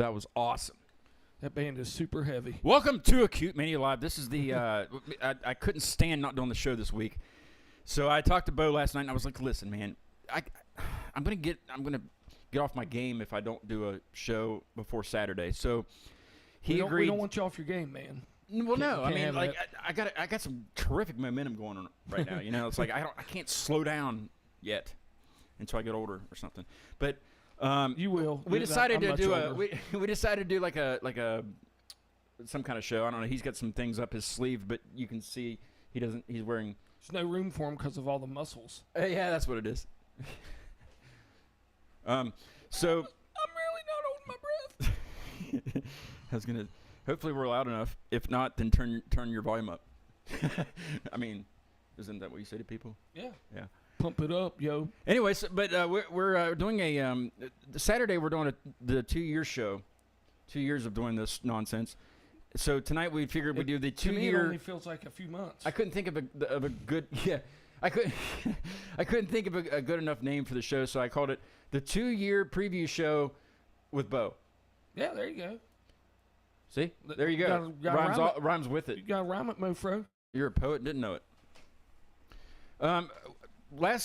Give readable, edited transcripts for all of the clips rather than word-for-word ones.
That was awesome. That band is super heavy. Welcome to Acute Mania Live. This is the I couldn't stand not doing the show this week, so I talked to Bo last night and I was like, "Listen, man, I'm gonna get off my game if I don't do a show before Saturday." So he agreed. We don't want you off your game, man. Well, no, I can't mean, have like I got some terrific momentum going on right now. You know, it's like I can't slow down yet until I get older or something. But you will. we decided I'm to do older. we decided to do like a some kind of show. I don't know. He's got some things up his sleeve, but you can see he's wearing. There's no room for him because of all the muscles. Yeah, that's what it is. So I'm really not holding my breath. I was gonna. Hopefully we're loud enough. If not, then turn your volume up. I mean, isn't that what you say to people? Yeah. Yeah. Pump it up, yo. Anyways, but we're doing a Saturday. We're doing the 2-year show. 2 years of doing this nonsense. So tonight we figured we'd do the 2 To me, it year. only feels like a few months. I couldn't think of a good I couldn't think of a good enough name for the show, so I called it the 2-year preview show with Bo. Yeah, there you go. See, there you go. Gotta Rhymes with it. You got to rhyme it, mofro. You're a poet, didn't know it. It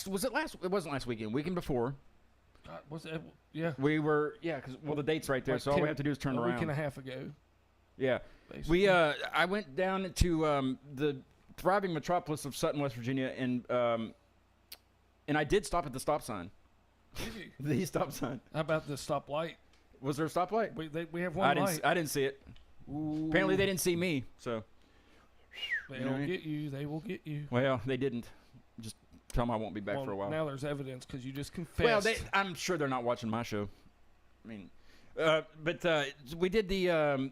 wasn't last weekend. Weekend before. Was it? Yeah. We were because the date's right there, Like so all we have to do is turn a around. week and a half ago. Yeah. Basically. I went down to the thriving metropolis of Sutton, West Virginia, and I did stop at the stop sign. Did you? The stop sign. How about the stoplight? Was there a stoplight? We have one light. I didn't see it. Ooh. Apparently they didn't see me. So. They'll get you. They will get you. Well, they didn't. Just tell them I won't be back for a while. Now there's evidence because you just confessed. Well, I'm sure they're not watching my show. I mean, but we did the.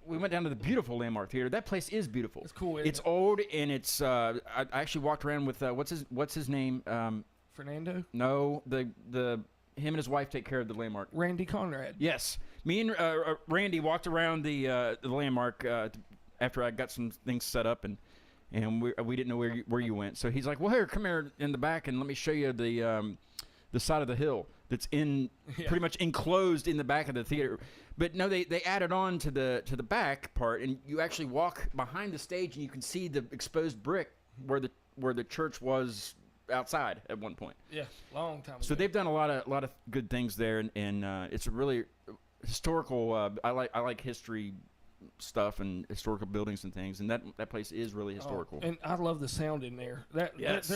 We went down to the beautiful Landmark Theater. That place is beautiful. It's cool. It's old and it's. I actually walked around with what's his name? Fernando. No, him and his wife take care of the Landmark. Randy Conrad. Yes, me and Randy walked around the Landmark after I got some things set up and we didn't know where you went. So he's like, "Well, here, come here in the back and let me show you the side of the hill that's pretty much enclosed in the back of the theater." But no, they added on to the back part, and you actually walk behind the stage and you can see the exposed brick where the church was outside at one point. Yeah, long time ago. So they've done a lot of good things there, and it's a really historical. I like history stuff and historical buildings and things, and that place is really historical. And I love the sound in there. Yes.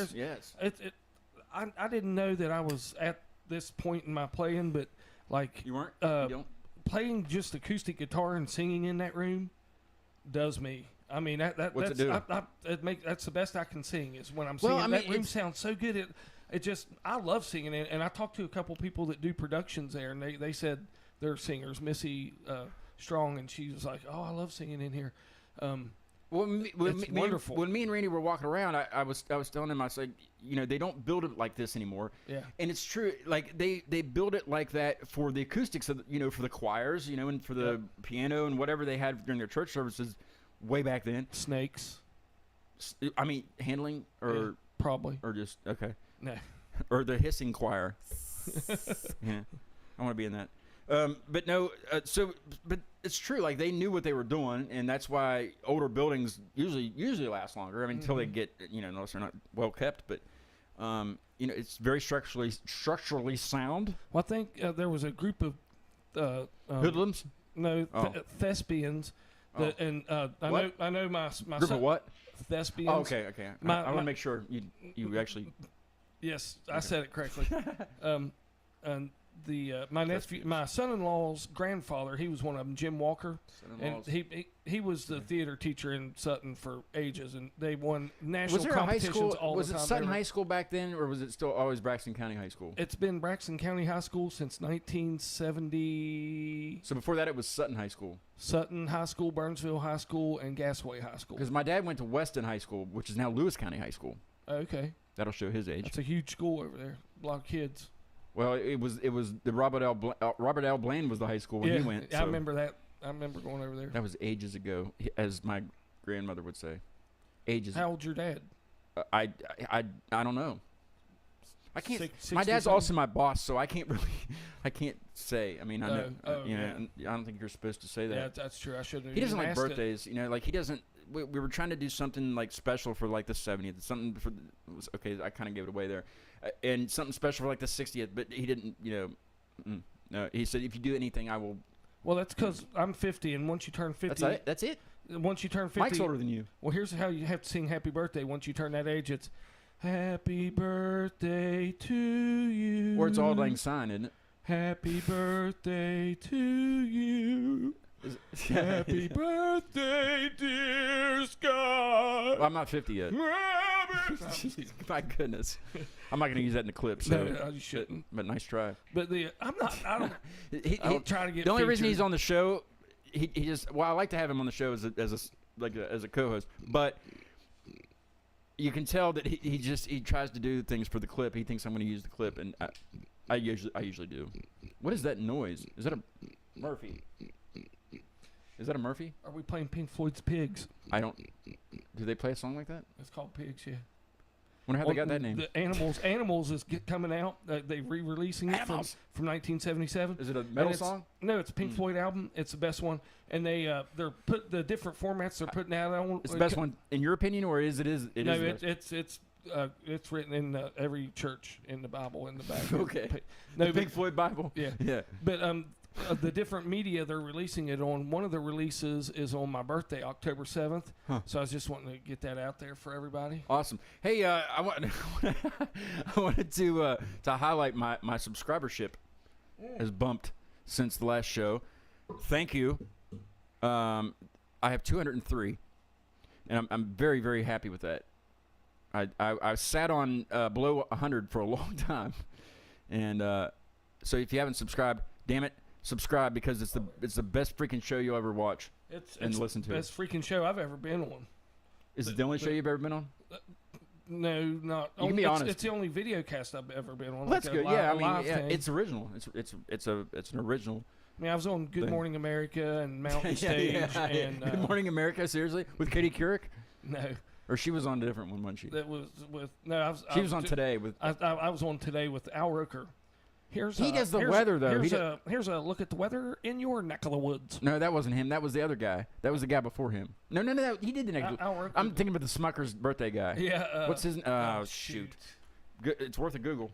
I didn't know that I was at this point in my playing, but like You weren't. You don't. playing just acoustic guitar and singing in that room does me. I mean What's that's it do? That's the best I can sing is when I'm Well, singing. I mean, that room sounds so good. I love singing it, and I talked to a couple people that do productions there, and they said they're singers. Missy Strong, and she was like, "Oh, I love singing in here." It's wonderful. When me and Randy were walking around, I was telling him, I said, they don't build it like this anymore. Yeah. And it's true. Like they build it like that for the acoustics of for the choirs, and for the piano and whatever they had during their church services way back then. Snakes. I mean, handling or probably or just okay. no. Or the hissing choir. Yeah, I want to be in that. But no, but it's true. Like they knew what they were doing, and that's why older buildings usually last longer. I mean, until they get unless they're not well kept. But it's very structurally sound. Well, I think there was a group of Hoodlums. No, thespians. And I know my Group of what? Thespians. Oh, okay. I want to make sure you actually. Yes, I said it correctly. And my nephew, my son-in-law's grandfather, he was one of them, Jim Walker, and he was the theater teacher in Sutton for ages, and they won national competitions all the time. Was it Sutton High School back then, or was it still always Braxton County High School? It's been Braxton County High School since 1970. So before that, it was Sutton High School. Sutton High School, Burnsville High School, and Gasway High School. Because my dad went to Weston High School, which is now Lewis County High School. Okay. That'll show his age. That's a huge school over there. A lot of kids. Well, it was the Robert L. Blaine was the high school when he went. So I remember that. I remember going over there. That was ages ago, as my grandmother would say. Ages. How old's your dad? I don't know. I can't. 60 my dad's something? also my boss, so I can't really I can't say. I mean, I know. I don't think you're supposed to say that. Yeah, that's true. I shouldn't have. He doesn't even like asked birthdays. You know, like he doesn't. We were trying to do something like special for like the 70th. Something for okay. I kind of gave it away there, and something special for like the 60th. But he didn't. You know, no. He said if you do anything, I will. Well, that's because I'm 50, and once you turn 50, That's it. Once you turn 50, Mike's older than you. Well, here's how you have to sing "Happy Birthday." Once you turn that age, it's "Happy Birthday to you." Or it's Auld Lang Syne, isn't it? Happy birthday to you. Happy birthday, dear Scott. Well, I'm not 50 yet. My goodness. I'm not going to use that in the clip. So, no, you shouldn't. But nice try. But I'm not. I don't. I don't try to get. The only featured. reason he's on the show, he just. Well, I like to have him on the show as a co-host, but you can tell that he tries to do things for the clip. He thinks I'm going to use the clip, and I usually do. What is that noise? Is that a Murphy? Is that a Murphy? Are we playing Pink Floyd's Pigs? I don't. Do they play a song like that? It's called Pigs, yeah. Wonder how they got that name. The Animals is coming out. They re-releasing it from 1977. Is it a metal song? No, it's a Pink Floyd album. It's the best one, and they're put the different formats they're putting out on. It's the best one in your opinion, or is it? No, it's written in every church in the Bible in the back. Okay. No, the Pink Floyd Bible. Yeah, yeah. But the different media they're releasing it on. One of the releases is on my birthday, October 7th. Huh. So I was just wanting to get that out there for everybody. Awesome. Hey, I wanted to highlight my subscribership has bumped since the last show. Thank you. I have 203, and I'm very, very happy with that. I sat on below 100 for a long time, and so if you haven't subscribed, damn it, subscribe, because it's the best freaking show you'll ever watch and listen to. It's the best freaking show I've ever been on. Is it the only show you've ever been on? No, not. You can be honest. It's the only video cast I've ever been on. Well, that's good. Yeah, I mean, thing. it's original. It's an original. I mean, I was on Good Morning America and Mountain Stage and Good Morning America. Seriously, with Katie Couric? No. Or she was on a different one, wasn't she? That was with no. She was on Today with. I was on Today with Al Roker. He does the weather though. Here's a look at the weather in your neck of the woods. No, that wasn't him. That was the other guy. That was the guy before him. No. He did the next. I'm thinking about the Smucker's birthday guy. Yeah. What's his? Oh shoot. It's worth a Google.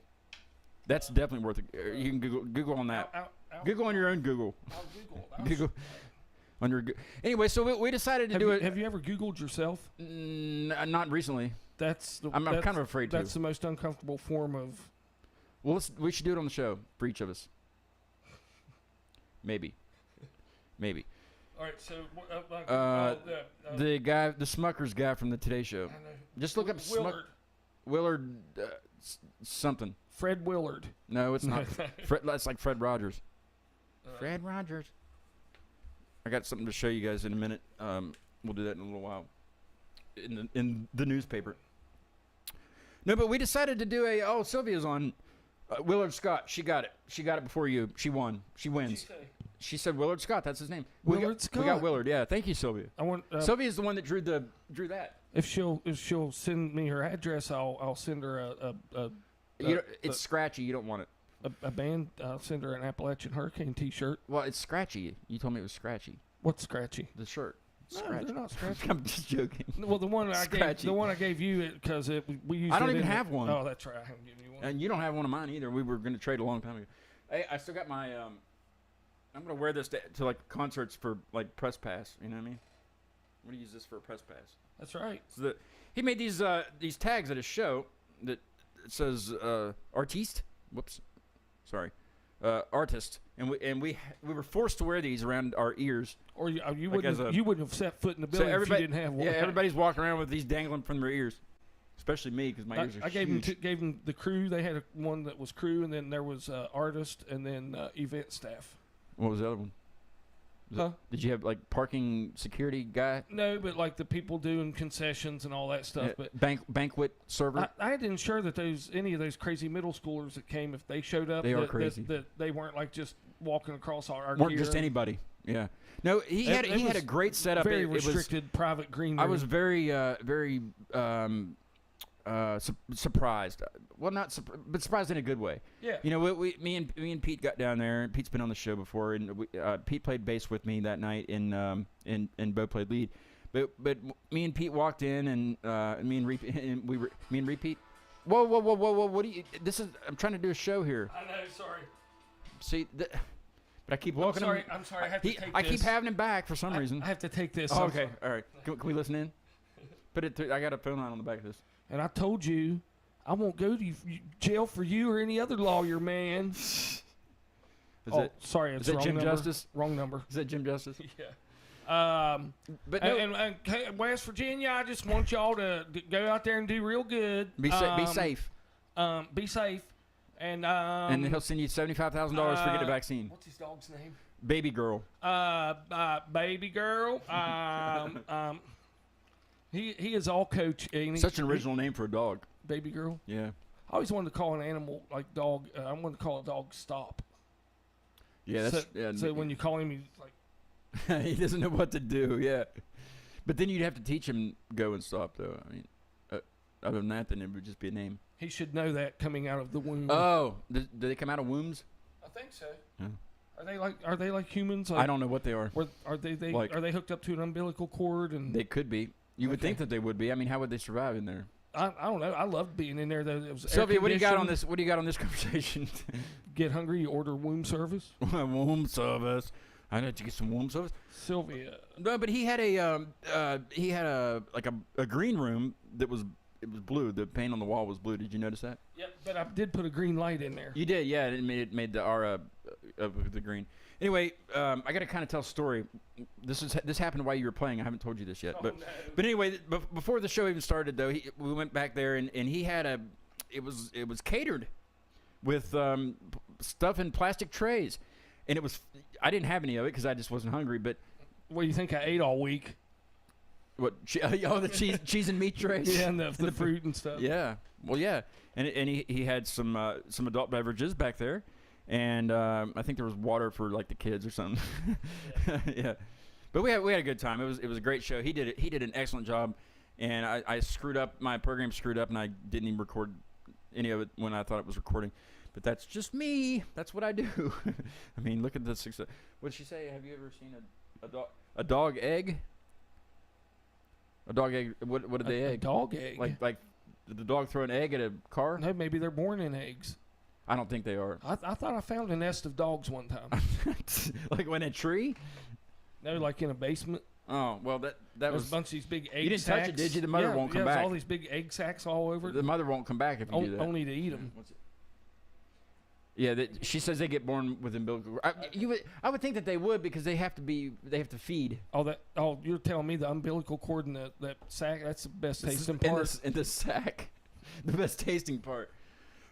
That's definitely worth it. You can Google on that. Google on your own Google. I'll Google. On your anyway, so we decided to do it. Have you ever Googled yourself? Not recently. I'm kind of afraid to. That's the most uncomfortable form of. Well, we should do it on the show for each of us. Maybe. All right, so the guy, the Smucker's guy from the Today Show. Just look up Willard something. Fred Willard. No, it's not. That's like Fred Rogers. Fred Rogers. I got something to show you guys in a minute. We'll do that in a little while. In the newspaper. No, but we decided to do Sylvia's on Willard Scott. She got it. She got it before you. She won. She wins. She said Willard Scott. That's his name. Scott. We got Willard. Yeah. Thank you, Sylvia. Sylvia's the one that drew that. If she'll send me her address, I'll send her it's scratchy. You don't want it. A band. I'll send her an Appalachian Hurricane T-shirt. Well, it's scratchy. You told me it was scratchy. What's scratchy? The shirt. No, they're not scratchy. I'm just joking. Well, the one I gave you because we used. I don't even have one. Oh, that's right. I haven't given you one. And you don't have one of mine either. We were going to trade a long time ago. Hey, I still got my. I'm going to wear this to like concerts for like press pass. You know what I mean? I'm going to use this for a press pass. That's right. So he made these tags at his show that says artiste. Whoops, sorry, artist. And we were forced to wear these around our ears. Or you wouldn't have set foot in the building if you didn't have one. Yeah, everybody's walking around with these dangling from their ears, especially me because my ears are huge. I gave them the crew. They had one that was crew, and then there was artist, and then event staff. What was the other one? Did you have like parking security guy? No, but like the people doing concessions and all that stuff. But banquet server. I didn't ensure that any of those crazy middle schoolers that came, if they showed up, they are crazy. That they weren't like just walking across our weren't gear. Just anybody. Yeah. No, he had a great setup. Very restricted private green room. I was very surprised. Well, not but surprised in a good way. Yeah. You know, me and Pete got down there, and Pete's been on the show before, and Pete played bass with me that night, and Bo played lead. But me and Pete walked in, and me and Repeat. Whoa! What do you? I'm trying to do a show here. I know. Sorry. See, but I keep walking. I'm sorry. I have to take this. I keep having him back for some reason. I have to take this. Oh, okay. All right. Can we listen in? Put it through. I got a phone line on the back of this. And I told you, I won't go to jail for you or any other lawyer, man. Sorry, it's is that wrong Jim number. Justice? Wrong number. Is that Jim Justice? Yeah. But no, and West Virginia, I just want y'all to go out there and do real good. be safe. Be safe. And He'll send you $75,000 for getting a vaccine. What's his dog's name? Baby girl. Baby girl. He is all coach. Such an original name for a dog. Baby girl. Yeah. I always wanted to call an animal like dog. I wanted to call a dog Stop. Yeah, that's so when you call him, he's like he doesn't know what to do. Yeah, but then you'd have to teach him go and stop, though. I mean, other than that, then it would just be a name. He should know that coming out of the womb. Oh, do they come out of wombs? I think so. Yeah. Are they like humans? Like, I don't know what they are. Are they like, are they hooked up to an umbilical cord? And they could be. You would think that they would be. I mean, how would they survive in there? I don't know. I loved being in there though. It was Sylvia, what do you got on this? What do you got on this conversation? Get hungry, you order womb service. Womb service. I need to get some womb service. Sylvia. No, but he had a green room that was blue. The paint on the wall was blue. Did you notice that? Yep. But I did put a green light in there. You did, yeah. It made the aura of the green. Anyway, I got to kind of tell a story. This happened while you were playing. I haven't told you this yet, but anyway, before the show even started, though, we went back there and he had it was catered with stuff in plastic trays, and I didn't have any of it because I just wasn't hungry. But what do you think I ate all week? What? The cheese and meat trays. Yeah, and the fruit and stuff. Yeah, well, yeah, and he had some adult beverages back there. And I think there was water for like the kids or something. Yeah, but we had a good time. It was a great show. He did an excellent job, and I screwed up. My program screwed up, and I didn't even record any of it when I thought it was recording. But that's just me. That's what I do. I mean, look at the success. What did she say? Have you ever seen a dog egg? A dog egg. What did they egg? A dog egg. Like did the dog throw an egg at a car? No, maybe they're born in eggs. I don't think they are. I thought I found a nest of dogs one time. Like in a tree? No, like in a basement. Oh, well, that was a bunch of these big egg You didn't sacks. touch it, did you? The mother won't come back. All these big egg sacks all over. The mother won't come back if you do that. Only to eat them. Yeah, she says they get born with umbilical. I would think that they would because they have to feed. Oh, you're telling me the umbilical cord in that sack? That's the best tasting part. In the sack, the best tasting part.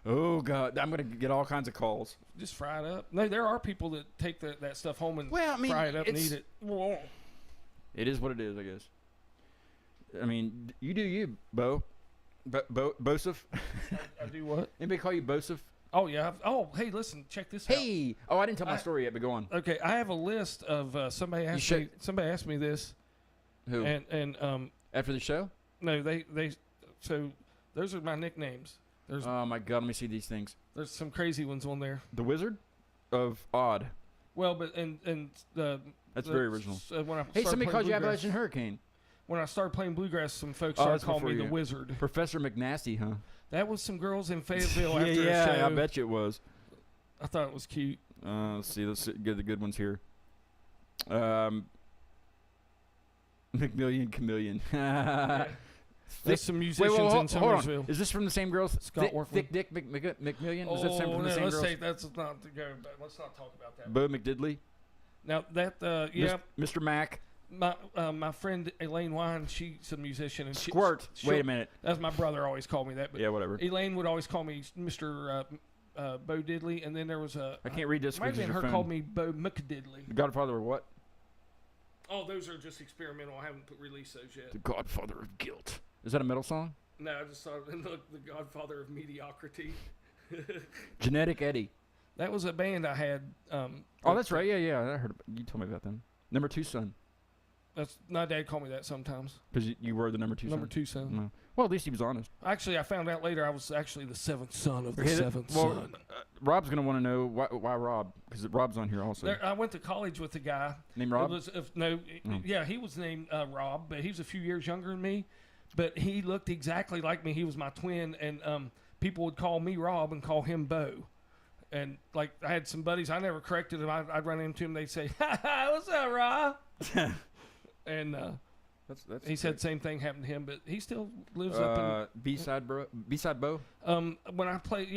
Oh God, I'm gonna get all kinds of calls. Just fry it up. No, there are people that take that stuff home and fry it up and eat it. It is what it is, I guess. I mean, you do you, Bo. Bosif. I do what? Anybody call you Bosif? Oh yeah. Hey, listen, check this out. Hey. Oh, I didn't tell my story yet, but go on. Okay, I have a list of somebody asked me this. Who? And after the show? No, they so those are my nicknames. Oh my God, let me see these things. There's some crazy ones on there. The Wizard of Odd. Well, but and that's very original. When somebody called you Appalachian Hurricane. When I started playing bluegrass, some folks started calling me the Wizard. Professor McNasty, huh? That was some girls in Fayetteville after a show. Yeah, I bet you it was. I thought it was cute. Let's see. Let's get the good ones here. McMillion Chameleon. Yeah. There's some musicians in Somersville. Is this from the same girls? Scott Thick Dick McMillion? Is that from the same girls? Let's not talk about that. Bo McDiddley. Now that Mr. Mack. My friend Elaine Wine, she's a musician. And Squirt. Wait a minute. That's my brother always called me that. But yeah, whatever. Elaine would always call me Mr. Bo Diddley, and then there was a. I can't read this. Might have been her called me Bo McDiddley. The Godfather of what? Oh, those are just experimental. I haven't released those yet. The Godfather of Guilt. Is that a metal song? No, I just thought the Godfather of Mediocrity. Genetic Eddie. That was a band I had. Oh, that's right. Yeah. I heard. You told me about them. Number 2 son. My dad called me that sometimes. Because you were the number 2 son. Number 2 son. No. Well, at least he was honest. Actually, I found out later I was actually the seventh son of the Okay, seventh well, son. Rob's gonna want to know why Rob, because Rob's on here also. I went to college with a guy. Name Rob? Yeah, he was named Rob, but he was a few years younger than me. But he looked exactly like me. He was my twin, and people would call me Rob and call him Bo. And like I had some buddies, I never corrected them. I'd run into him, they'd say, "Ha ha, what's up, Rob?" And he said same thing happened to him, but he still lives up in B-side Bo. When I play,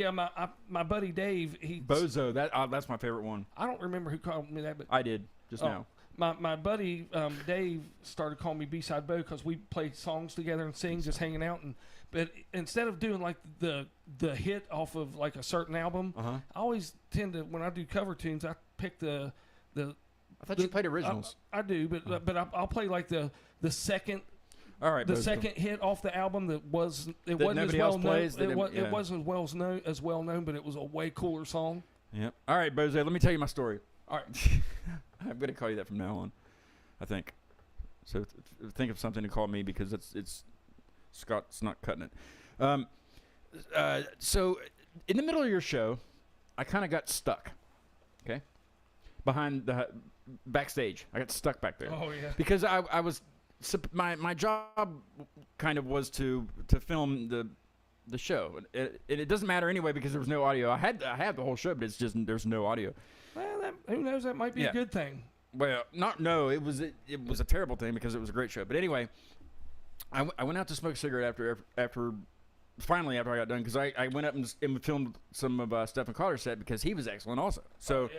my buddy Dave, Bozo. That's my favorite one. I don't remember who called me that, but I did just now. My buddy Dave started calling me B-side Bo because we play songs together and sing, just hanging out. But instead of doing like the hit off of like a certain album, I always tend to, when I do cover tunes, I pick the. I thought you played originals. I do, but I'll play like the second. All right, the second hit off the album that wasn't as well known. It wasn't as well known, but it was a way cooler song. Yep. All right, Bozo, let me tell you my story. All right. I'm going to call you that from now on, I think. So think of something to call me because it's Scott's not cutting it. So in the middle of your show, I kind of got stuck, okay? Behind the backstage. I got stuck back there. Oh, yeah. Because I was my job kind of was to film the show. It doesn't matter anyway because there was no audio. I had the whole show, but it's just there's no audio. Well, who knows? That might be a good thing. Well, it was a terrible thing because it was a great show. But anyway, I went out to smoke a cigarette after finally after I got done because I went up and filmed some of Stephen Collar's set because he was excellent also. So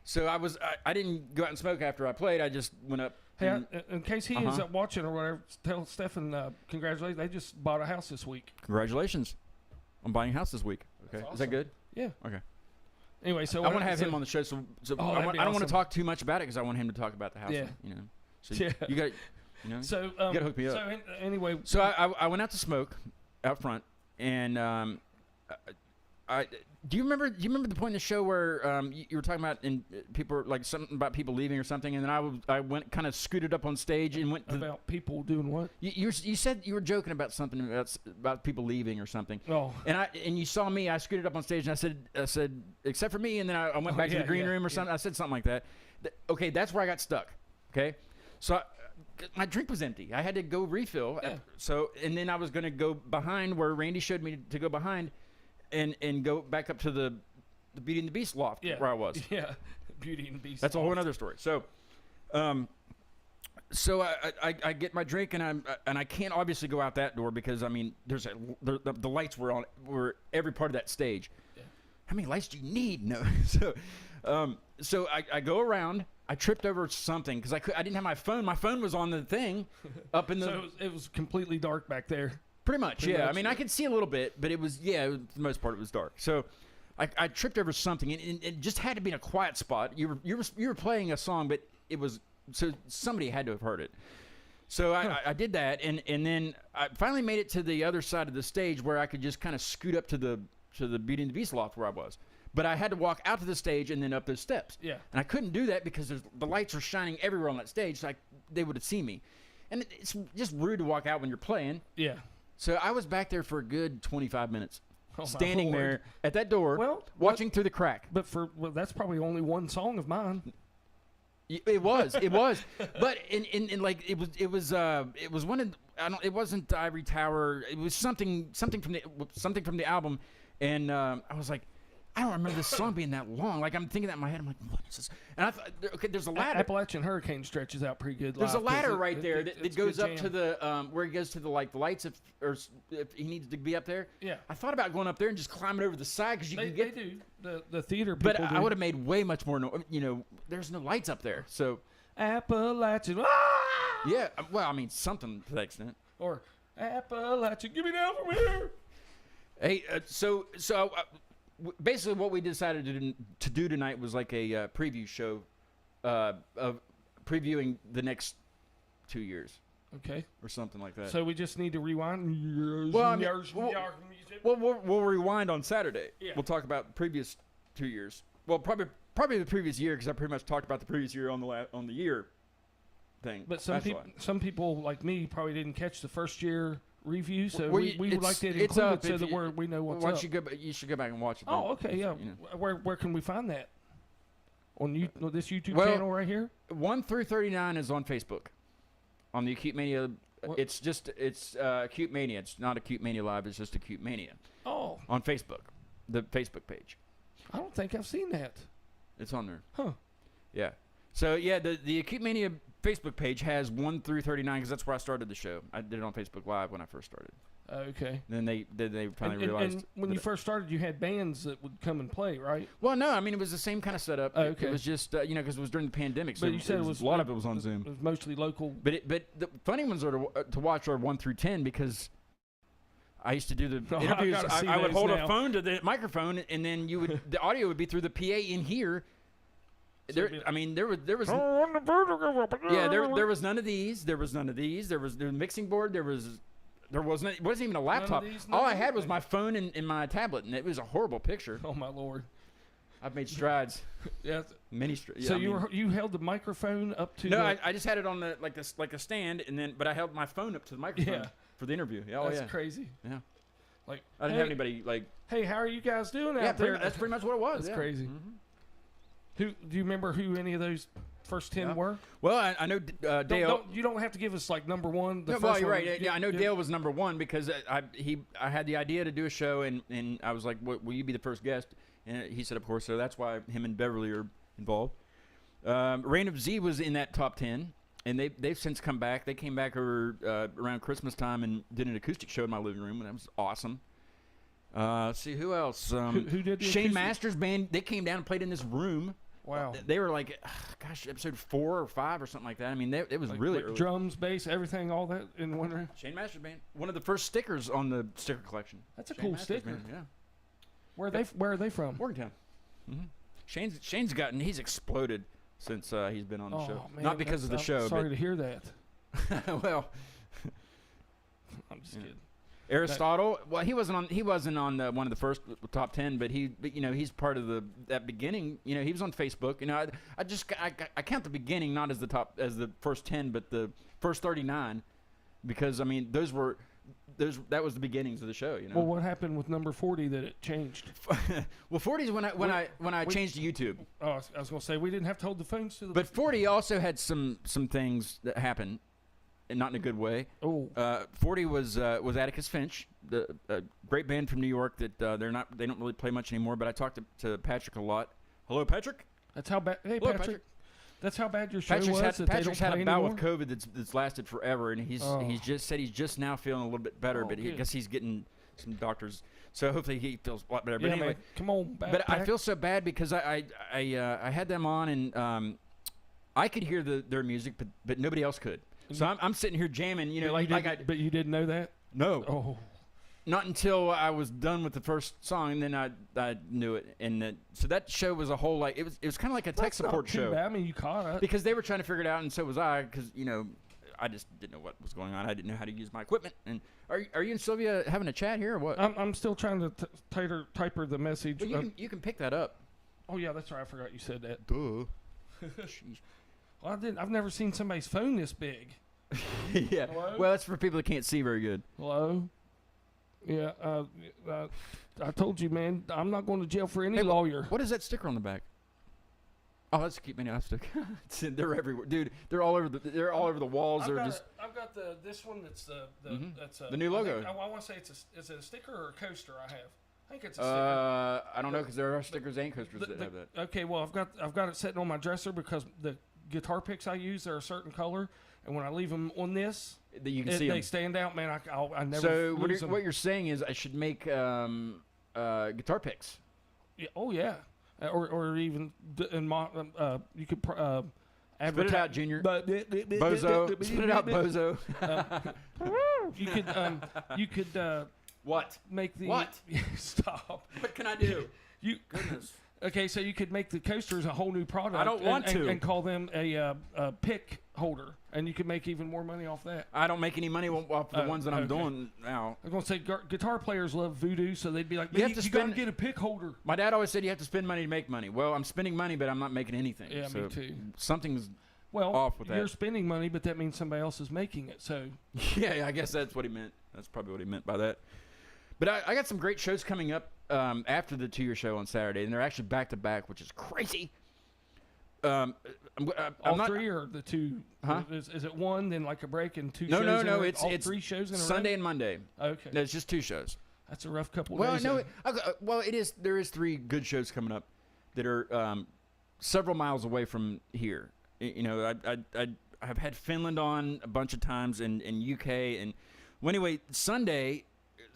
so I didn't go out and smoke after I played. I just went up. Hey, in case he ends up watching or whatever, tell Stephen congratulations. They just bought a house this week. Congratulations on buying a house this week. Okay, awesome. Is that good? Yeah. Okay. Anyway, so I want to have him on the show, so I don't want to talk too much about it because I want him to talk about the house. Yeah. You know. So you got, So you got to hook me up. So anyway, so I went out to smoke out front, and do you remember the point in the show where you were talking about and people were like something about people leaving or something, and then I went kind of scooted up on stage and went about people doing what? You said you were joking about something about people leaving or something. Oh. And you saw me. I scooted up on stage and I said except for me, and then I went back to the green room or something. I said something like that. Okay, that's where I got stuck. Okay, so my drink was empty. I had to go refill. Yeah. So and then I was going to go behind where Randy showed me to go behind. And go back up to the Beauty and the Beast loft where I was. Yeah, Beauty and the Beast. That's a whole other story. So, I get my drink and I can't obviously go out that door because I mean the lights were every part of that stage. Yeah. How many lights do you need? No. So I go around. I tripped over something because I didn't have my phone. My phone was on the thing up in the. So it was completely dark back there. Pretty much, yeah. I mean, I could see a little bit, but it was, for the most part, it was dark. So, I tripped over something, and it just had to be in a quiet spot. You were playing a song, but it was so somebody had to have heard it. So I did that, and then I finally made it to the other side of the stage where I could just kind of scoot up to the Beauty and the Beast loft where I was. But I had to walk out to the stage and then up those steps. Yeah. And I couldn't do that because the lights are shining everywhere on that stage, so they would have seen me. And it's just rude to walk out when you're playing. Yeah. So I was back there for a good 25 minutes, standing there at that door, watching through the crack. But that's probably only one song of mine. It was, but it was one of it wasn't Ivory Tower. It was something from the album, and I was like, I don't remember this song being that long. Like I'm thinking that in my head. I'm like, what is this? And I thought, okay, there's a ladder. Appalachian Hurricane stretches out pretty good. There's a ladder right there that goes up to the where he goes to the lights if he needs to be up there. Yeah. I thought about going up there and just climbing over the side because you can get. They do. The theater people. But I would have made way much more. There's no lights up there, so. Appalachian. Ah! Yeah. Well, I mean something to that extent. Or Appalachian, get me down from here. Hey, basically, what we decided to do tonight was like a preview show of previewing the next 2 years. Okay. Or something like that. So we just need to rewind? Well, we'll rewind on Saturday. Yeah. We'll talk about the previous 2 years. Well, probably the previous year because I pretty much talked about the previous year on the year thing. But some people like me probably didn't catch the first year review, so Well, we would like to it's include up it so if that you- we know what's Once up. you should go back and watch it. Oh, okay, yeah. You know. Where can we find that? On this YouTube Well, channel right here? 1 through 39 is on Facebook. On the Acute Mania, What? it's Acute Mania. It's not Acute Mania Live. It's just Acute Mania Oh, on Facebook, the Facebook page. I don't think I've seen that. It's on there. Huh. Yeah. So yeah, the Acute Mania Facebook page has 1 through 39 because that's where I started the show. I did it on Facebook Live when I first started. Okay. Then they finally realized. And when you first started, you had bands that would come and play, right? Well, no, I mean it was the same kind of setup. Oh, okay. It was just because it was during the pandemic. So But you said it was a lot of it was on Zoom. It was mostly local. But the funny ones are to watch are 1 through 10 because I used to do the Oh, I interviews. gotta see I would those hold now. a phone to the microphone, and then the audio would be through the PA in here. So There was there was none of these. There was none of these. There was the mixing board. It wasn't even a laptop. these, All none I of had was anything. my phone and my tablet, and it was a horrible picture. Oh my lord. I've made strides, Yeah. many strides. So you held the microphone up to No, the, I just had it on the like a stand, but I held my phone up to the microphone Yeah. for the interview. Yeah, oh that's yeah, crazy. yeah. Like I didn't have anybody like. Hey, how are you guys doing Yeah, out there? that's pretty much what it was. That's yeah. crazy. Mhm. Who do you remember who any of those first 10 Yeah. were? Well, I know Dale. You don't have to give us like number one. The No, first well, you're one. right. Yeah, I know Dale was number one because I had the idea to do a show and I was like, will you be the first guest? And he said, of course. So that's why him and Beverly are involved. Reign of Z was in that top 10, and they've since come back. They came back around Christmas time and did an acoustic show in my living room, and that was awesome. Let's see who else. Who did the Shane acoustic? Masters band? They came down and played in this room. Wow. They were like, gosh, episode 4 or 5 or something like that. I mean, it was really Like early. drums, bass, everything, all that in one room. Shane Masters band, one of the first stickers on the sticker collection. That's a Shane cool Masters sticker. band, yeah, Where are they from? Morgantown. Mm-hmm. He's exploded since he's been on the show. Man, Not because of the I'm show, Sorry to hear that. but well, I'm just Yeah. kidding. Aristotle. Well, he wasn't on one of the first top 10, but he's part of that beginning. He was on Facebook. I count the beginning not as the first 10, but the first 39, because I mean that was the beginnings of the show. Well, what happened with number 40 that it changed? Well, 40 is when I changed to YouTube. Oh, I was going to say we didn't have to hold the phones to the. But 40 also had some things that happened, and not in a good way. Oh, 40 was Atticus Finch, the great band from New York that they don't really play much anymore. But I talked to Patrick a lot. Hello, Patrick. that's how bad. Hey, Hello, Patrick. That's how bad your show Patrick's was. had, that Patrick's they don't had a play bout anymore? with COVID that's lasted forever, and he's just said he's just now feeling a little bit better. Oh, But I good. guess he's getting some doctors, so hopefully he feels a lot better. Yeah, But anyway, man. Come on, back. but I feel so bad because I had them on and I could hear their music, but nobody else could. So I'm sitting here jamming, But you didn't know that. no, Oh, not until I was done with the first song, and then I knew it, and so that show was a whole it was kind of like a tech that's not support too show bad. I mean, you caught it. because they were trying to figure it out, and so was I, because I just didn't know what was going on. I didn't know how to use my equipment. And are you and Sylvia having a chat here or what? I'm still trying to type her the message. Well, you can pick that up. Oh yeah, that's right. I forgot you said that. Duh. Well, I've never seen somebody's phone this big. Yeah. Hello? Well, that's for people that can't see very good. Hello. Yeah. I told you, man. I'm not going to jail for any Hey, lawyer. What is that sticker on the back? Oh, that's a cute mini sticker. They're everywhere, dude. They're all over the walls. I've They're got, just I've got this one. That's that's The new logo. I want to say is it a sticker or a coaster? I have. I think it's a I don't know because there are stickers and coasters sticker. that have that. Okay, well I've got it sitting on my dresser because the guitar picks I use are a certain color, and when I leave them on this, That you can see they them. stand out, man. I never. So lose them. what you're saying is I should make guitar picks. Yeah, oh yeah, or even you could Spit advertise. it out, Junior. Bozo. Bozo. Spit it out, Bozo. You could What? make the What? stop. What can I do? You Goodness. okay? So you could make the coasters a whole new product. I don't want to. and call them a pick holder, and you could make even more money off that. I don't make any money off the ones that I'm okay. doing now. I was gonna say guitar players love voodoo, so they'd be like, You "Man, have to you gotta spend- get a pick holder." My dad always said you have to spend money to make money. Well, I'm spending money, but I'm not making anything. Yeah, so me too. Something's Well, off with that. you're spending money, but that means somebody else is making it. So Yeah, I guess that's what he meant. That's probably what he meant by that. But I got some great shows coming up after the 2-year show on Saturday, and they're actually back to back, which is crazy. I'm all not, three or the two? Huh? Is it one, then like a break and two No, shows? no, in no, a row? it's- all it's 3 shows in a Sunday row? and Monday. Okay. No, it's just 2 shows. That's a rough couple Well, days. no, then. well, it is. There is 3 good shows coming up that are several miles away from here. You know, I have had Finland on a bunch of times, and UK, and well, anyway, Sunday.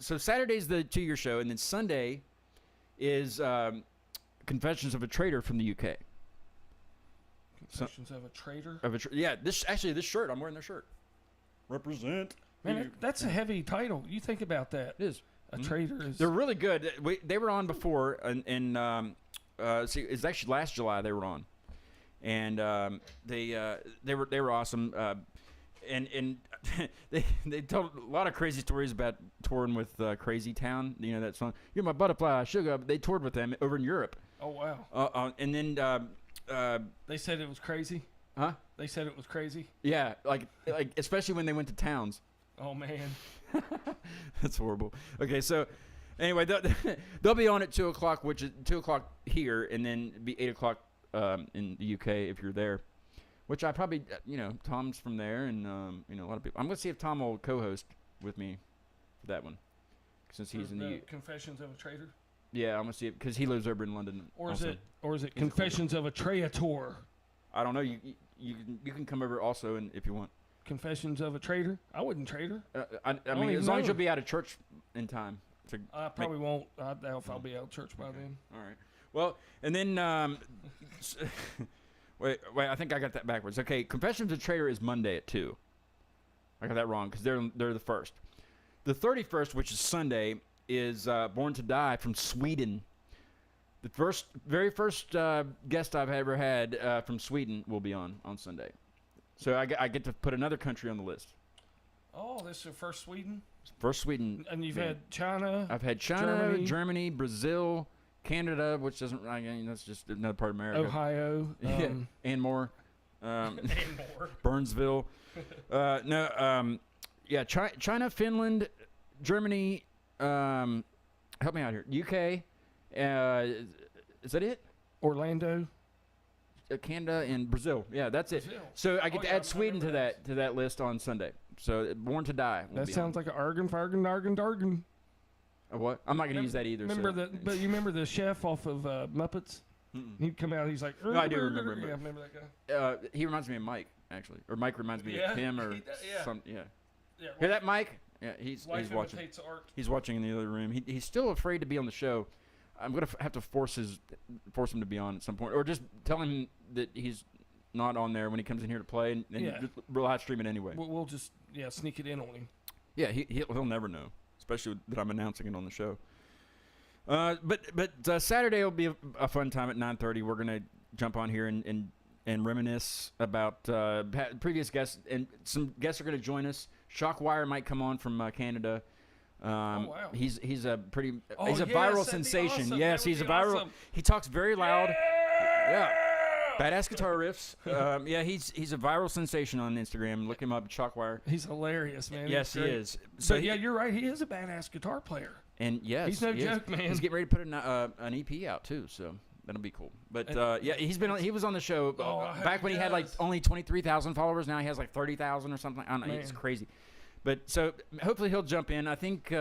So Saturday's the 2-year show, and then Sunday is Confessions of a Traitor from the UK. Confessions of a Traitor. Yeah, this shirt. I'm wearing their shirt. Represent. Man, that's a heavy title. You think about that. It is. A traitor is. They're really good. They were on before, and see, it's actually last July they were on, and they were awesome. And they told a lot of crazy stories about touring with Crazy Town. You know that song, "You're My Butterfly, Sugar." They toured with them over in Europe. Oh wow. And then They said it was crazy. huh? They said it was crazy. Yeah, like especially when they went to towns. Oh man. That's horrible. Okay, so anyway, they'll be on at 2:00, which is 2:00 here, and then it'd be 8:00 in the UK if you're there. Which I probably, Tom's from there, and a lot of people. I'm gonna see if Tom will co-host with me for that one, since he's in the. Confessions of a Traitor. Yeah, I'm gonna see it because he lives over in London. Or also. is it Confessions of a Traitor? I don't know. You can come over also, and if you want. Confessions of a Traitor? I wouldn't traitor. I mean, as long as you'll be out of church in time. I probably won't. I doubt if I'll be out of church by then. All right. Well, and then wait, I think I got that backwards. Okay, Confessions of a Traitor is Monday at 2. I got that wrong because they're the first. The 31st, which is Sunday, is Born to Die from Sweden. The very first guest I've ever had from Sweden will be on Sunday. So I get to put another country on the list. Oh, this is your first Sweden? First Sweden. And you've had China. I've had China, Germany, Brazil, Canada, which doesn't. I mean, that's just another part of America. Ohio. Yeah, and more. And more. Burnsville. Yeah, China, Finland, Germany. Help me out here. UK. Is that it? Orlando. Canada and Brazil. Yeah, that's it. Brazil. So I get to add Sweden to that list on Sunday. So Born to Die. That sounds like an argan, fargan, dargan, dargan. A what? I'm not going to use that either. But you remember the chef off of Muppets? Mm-mm. He'd come out. He's like, No, I do remember him. Yeah, remember that guy? He reminds me of Mike, actually, or Mike reminds me Yeah, of him, or he does, yeah. some. Yeah. Yeah. Hear that, Mike? Yeah, he's Life watching. imitates art. He's watching in the other room. He's still afraid to be on the show. I'm gonna have to force him to be on at some point, or just tell him that he's not on there when he comes in here to play, and just live stream it anyway. We'll just sneak it in on him. Yeah, he'll never know, especially that I'm announcing it on the show. But Saturday will be a fun time at 9:30. We're gonna jump on here and reminisce about previous guests, and some guests are gonna join us. Shockwire might come on from Canada. Wow. He's a pretty Oh, he's a yes, viral that'd be sensation. awesome. Yes, That would he's a be viral. awesome. He talks very loud. Yeah. Badass guitar riffs. Yeah, he's a viral sensation on Instagram. Look him up, Shockwire. He's hilarious, man. Yes, He's he great. is. So yeah, you're right. He is a badass guitar player. And yes, He's no he is. joke, man. He's getting ready to put an EP out too, so that'll be cool. But yeah, he was on the show back when he had like only 23,000 followers. Now he has like 30,000 or something. I don't know. It's crazy. But so hopefully he'll jump in. I think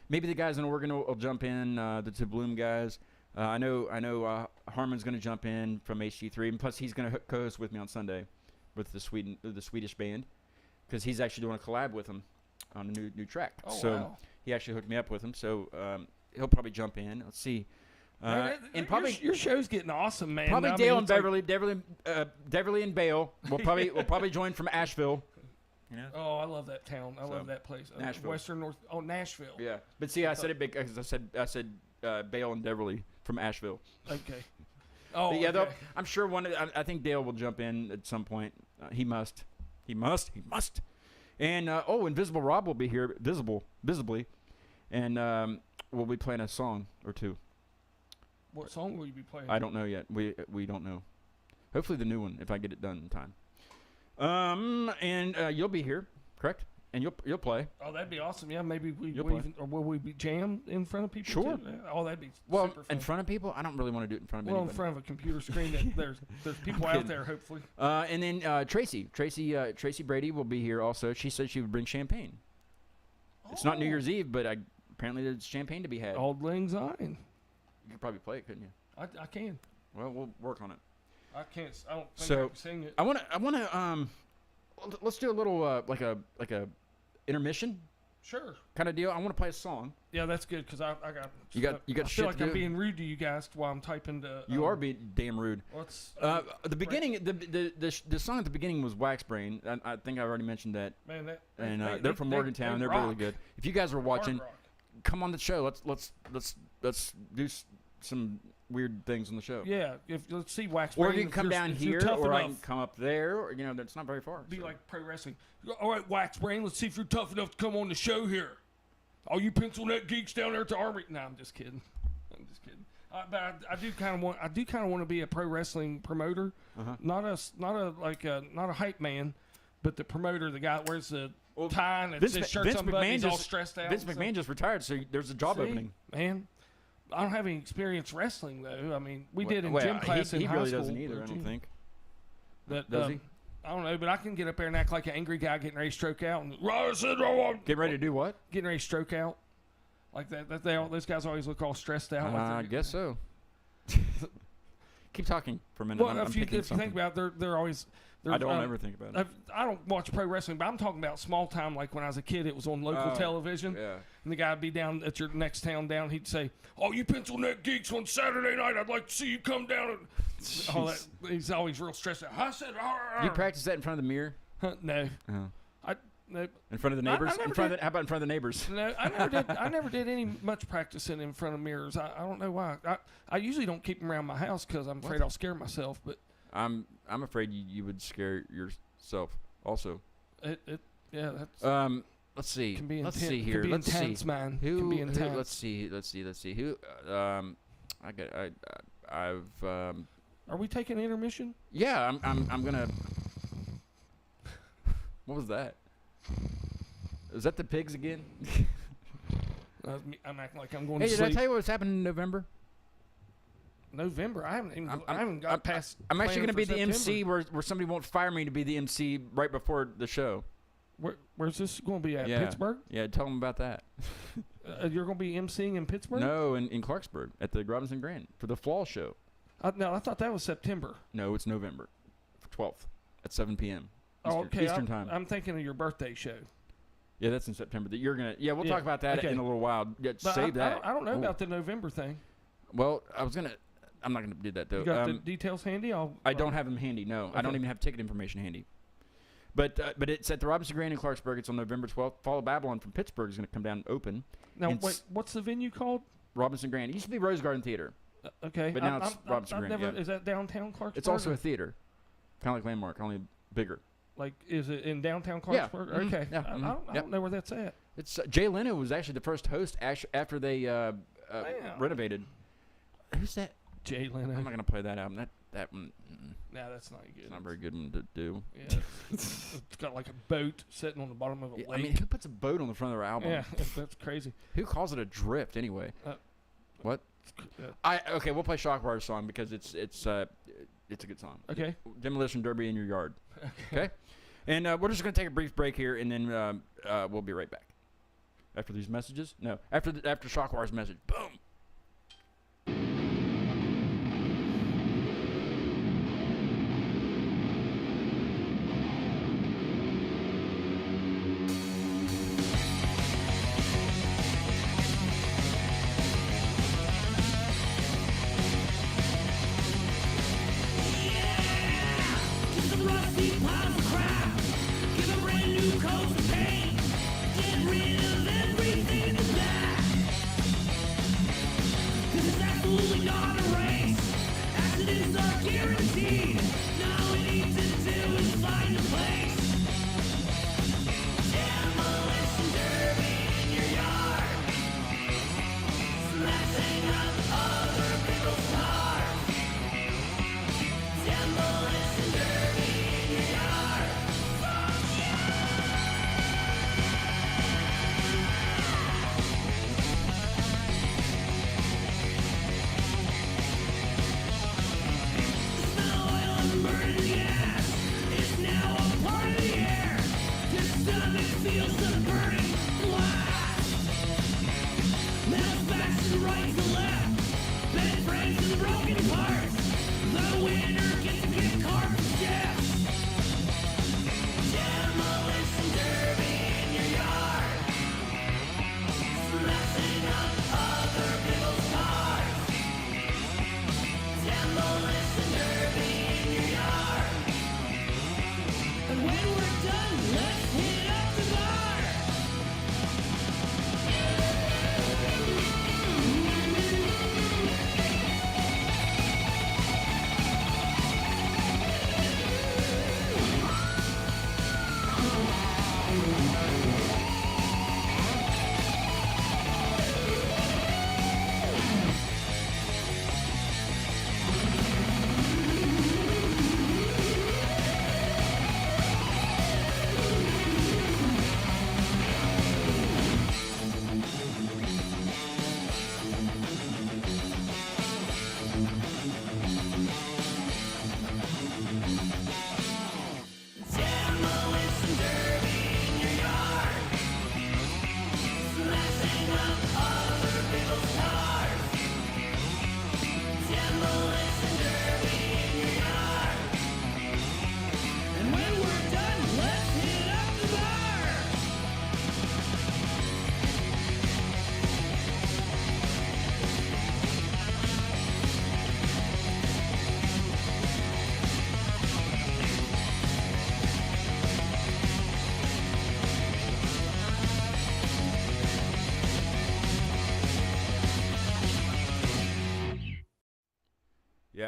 maybe the guys in Oregon will jump in. The To Bloom guys. I know Harmon's going to jump in from HG3, and plus he's going to co-host with me on Sunday with the Swedish band, because he's actually doing a collab with them on a new track. Oh, so wow. he actually hooked me up with him. So he'll probably jump in. Let's see. And probably your show's getting awesome, man. probably I mean, Dale and it's like- Beverly and Bale will probably join from Asheville. You know? Oh, I love that town. I love that place. Nashville. Western North. Oh, Nashville. Yeah, but see, I said it big because I said Bale and Beverly from Asheville. Okay. Oh, But yeah, okay. I'm sure I think Dale will jump in at some point. He must. And Invisible Rob will be here, visibly, and we'll be playing a song or two. What song will you be playing? I don't know yet. We don't know. Hopefully the new one, if I get it done in time. And you'll be here, correct? And you'll play. Oh, that'd be awesome. Yeah, maybe You'll we play. even, or will we be jammed in front of people? Sure. Too? Yeah. Oh, that'd be Well, super fun. in front of people, I don't really want to do it in front of Well, in anybody. front of a computer screen, there's people out kidding. there. Hopefully. And then Tracy Brady will be here also. She said she would bring champagne. It's not New Year's Eve, but apparently there's champagne to be had. Auld Lang Syne. You could probably play it, couldn't you? I can. Well, we'll work on it. I can't. I don't think So, I can sing it. I wanna let's do a little like a intermission Sure. kind of deal. I want to play a song. Yeah, that's good because I got. You got I shit feel like to I'm do? being rude to you guys while I'm typing the. You are being damn rude. What's The beginning, the song at the beginning was Wax Brain. I think I already mentioned that. man? And they- they're from Morgantown. They're really rock. good. If you guys were Hard watching, rock. come on the show. Let's do some weird things on the show. Yeah, let's see Wax. Or Brain, you can if come you're- down if you're here, tough or I enough. can come up there. Or that's not very far. Be so. like pro wrestling. All right, Wax Brain, let's see if you're tough enough to come on the show here. All you pencil neck geeks down there at the Armory. No, I'm just kidding. But I do kind of want to be a pro wrestling promoter, Uh-huh. not a hype man, but the promoter, the guy that wears the Well, tie and Vince his shirt's unbuttoned, he's all stressed out. Vince and McMahon just retired, so there's a job stuff. See, opening. man. I don't have any experience wrestling though. I mean, we did in Well, gym class he in high really school. doesn't either. I or don't gym. think. But, Does he? I don't know, but I can get up there and act like an angry guy getting ready to stroke out and Get ready to do what? getting ready to stroke out. Like that those guys always look all stressed out. I guess so. Keep talking for a minute. Well, I'm if you picking think something. about it, they're always. I don't ever think about it. I don't watch pro wrestling, but I'm talking about small time. Like when I was a kid, it was on local Oh, television, Yeah. and the guy would be down at your next town down. He'd say, "Oh, you pencil neck geeks on Saturday night, I'd like to see you come down." And all that. He's always real stressed out. I said, You practice that in front of the mirror? no, Oh. no. In front of the I neighbors? never In front did. of the, how about in front of the neighbors? No, I never did any much practicing in front of mirrors. I don't know why. I usually don't keep them around my house because I'm afraid I'll scare myself. But I'm afraid you would scare yourself also. yeah, that's Let's see. can be Let's intense. see here. Can be Let's intense, see. man. Who, can be who? intense. Let's see. Who? I've. Are we taking intermission? Yeah. I'm gonna. What was that? Is that the pigs again? I'm acting like I'm going Hey, to did I sleep. tell you what's happening in November? November. I haven't even. I'm- I haven't got past. I'm actually planning going to be for the MC September. where somebody won't fire me to be the MC right before the show. Where's this going to be at? Yeah. Pittsburgh? Yeah, tell them about that. You're going to be MCing in Pittsburgh? No, in Clarksburg at the Robinson Grand for the fall show. No, I thought that was September. No, it's November 12th at 7 p.m. Oh, okay. Eastern time. I'm thinking of your birthday show. Yeah, that's in September. That you're gonna. Yeah, we'll Yeah, talk about that okay. in a little while. Yeah, But save that. I don't know Ooh. about the November thing. Well, I'm not gonna do that though. You got the details handy? I don't have them handy. No, I don't Okay. even have ticket information handy. But it's at the Robinson Grand in Clarksburg. It's on November 12th. Fall of Babylon from Pittsburgh is gonna come down and open. Now, It's- wait, what's the venue called? Robinson Grand. It used to be Rose Garden Theater. Okay. But now it's Robinson I've Grand, never, yeah. Is that downtown Clarksburg? It's also a theater, kind of like Landmark, only bigger. Like, is it in downtown Yeah, Clarksburg? mhm, Okay. yeah, I mhm, don't yep. know where that's at. It's Jay Leno was actually the first host after they Wow. renovated. Who's that? Jay Leno. I'm not gonna play that album. That one. Nah, that's not good. It's not a very good one to do. Yeah, it's got like a boat sitting on the bottom of a Yeah, lake. I mean, who puts a boat on the front of their album? Yeah, that's crazy. Who calls it a drift anyway? What? Uh, Okay, we'll play Shockwire's song because it's a good song. Okay. Demolition Derby in your yard. Okay. And we're just gonna take a brief break here, and then we'll be right back. After these messages? No. After Shockwire's message. Boom. Just a rusty pile of crap. Give a brand new coat of paint. Get rid of everything in the back. 'Cause it's absolutely not a race. Accidents are guaranteed. Now all we need to do is find a place. Demolition derby in your yard. Smashing up other people's cars. Demolition derby in your yard.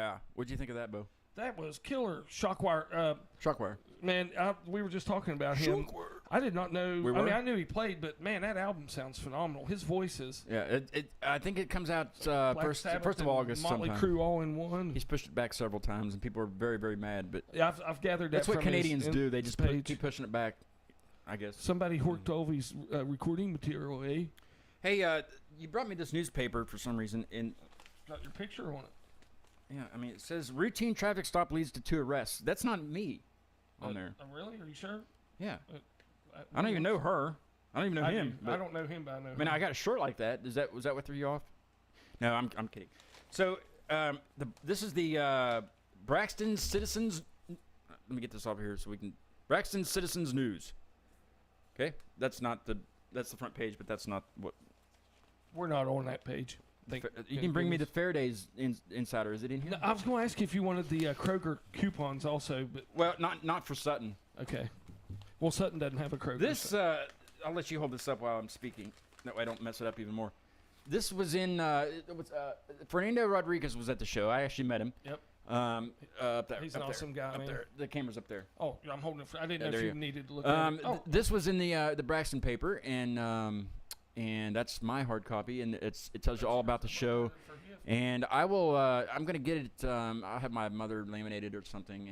Yeah. What'd you think of that, Bo? That was killer. Shockwire. Shockwire. Man, we were just talking about him. I did not know. We I mean, were? I knew he played, but man, that album sounds phenomenal. His voice is Yeah. I think it comes out Black first Sabbath of and August Motley sometime. Crue all in one. He's pushed it back several times, and people are very, very mad. But Yeah, I've gathered that that's what from Canadians his do. They just page. keep pushing it back, I guess. Somebody worked all his recording material, eh? Hey, you brought me this newspaper for some reason, and Got your picture on it. yeah, I mean, it says routine traffic stop leads to 2 arrests. That's not me on there. Really? Are you sure? Yeah. I don't even know her. I don't even know him. I don't know him, but I know. I mean, him. I got a shirt like that. Was that what threw you off? No, I'm kidding. So, this is the Braxton Citizens. Let me get this off here so we can. Braxton Citizens News. Okay, that's the front page, but that's not what. We're not on that page. You can bring me the Fairdays Insider. Is it in here? No, I was going to ask you if you wanted the Kroger coupons also, but Well, not for Sutton. okay. Well, Sutton doesn't have a Kroger. This, I'll let you hold this up while I'm speaking. That way I don't mess it up even more. This was in, Fernando Rodriguez was at the show. I actually met him. Yep. Up there. He's an up there, awesome guy, up man. there. The camera's up there. Oh, I'm holding it. I didn't Yeah, know there if you you go. needed to look at it. Oh, This was in the Braxton paper, and that's my hard copy, and it tells you all about the show. And I will. I'm gonna get it. I'll have my mother laminate it or something,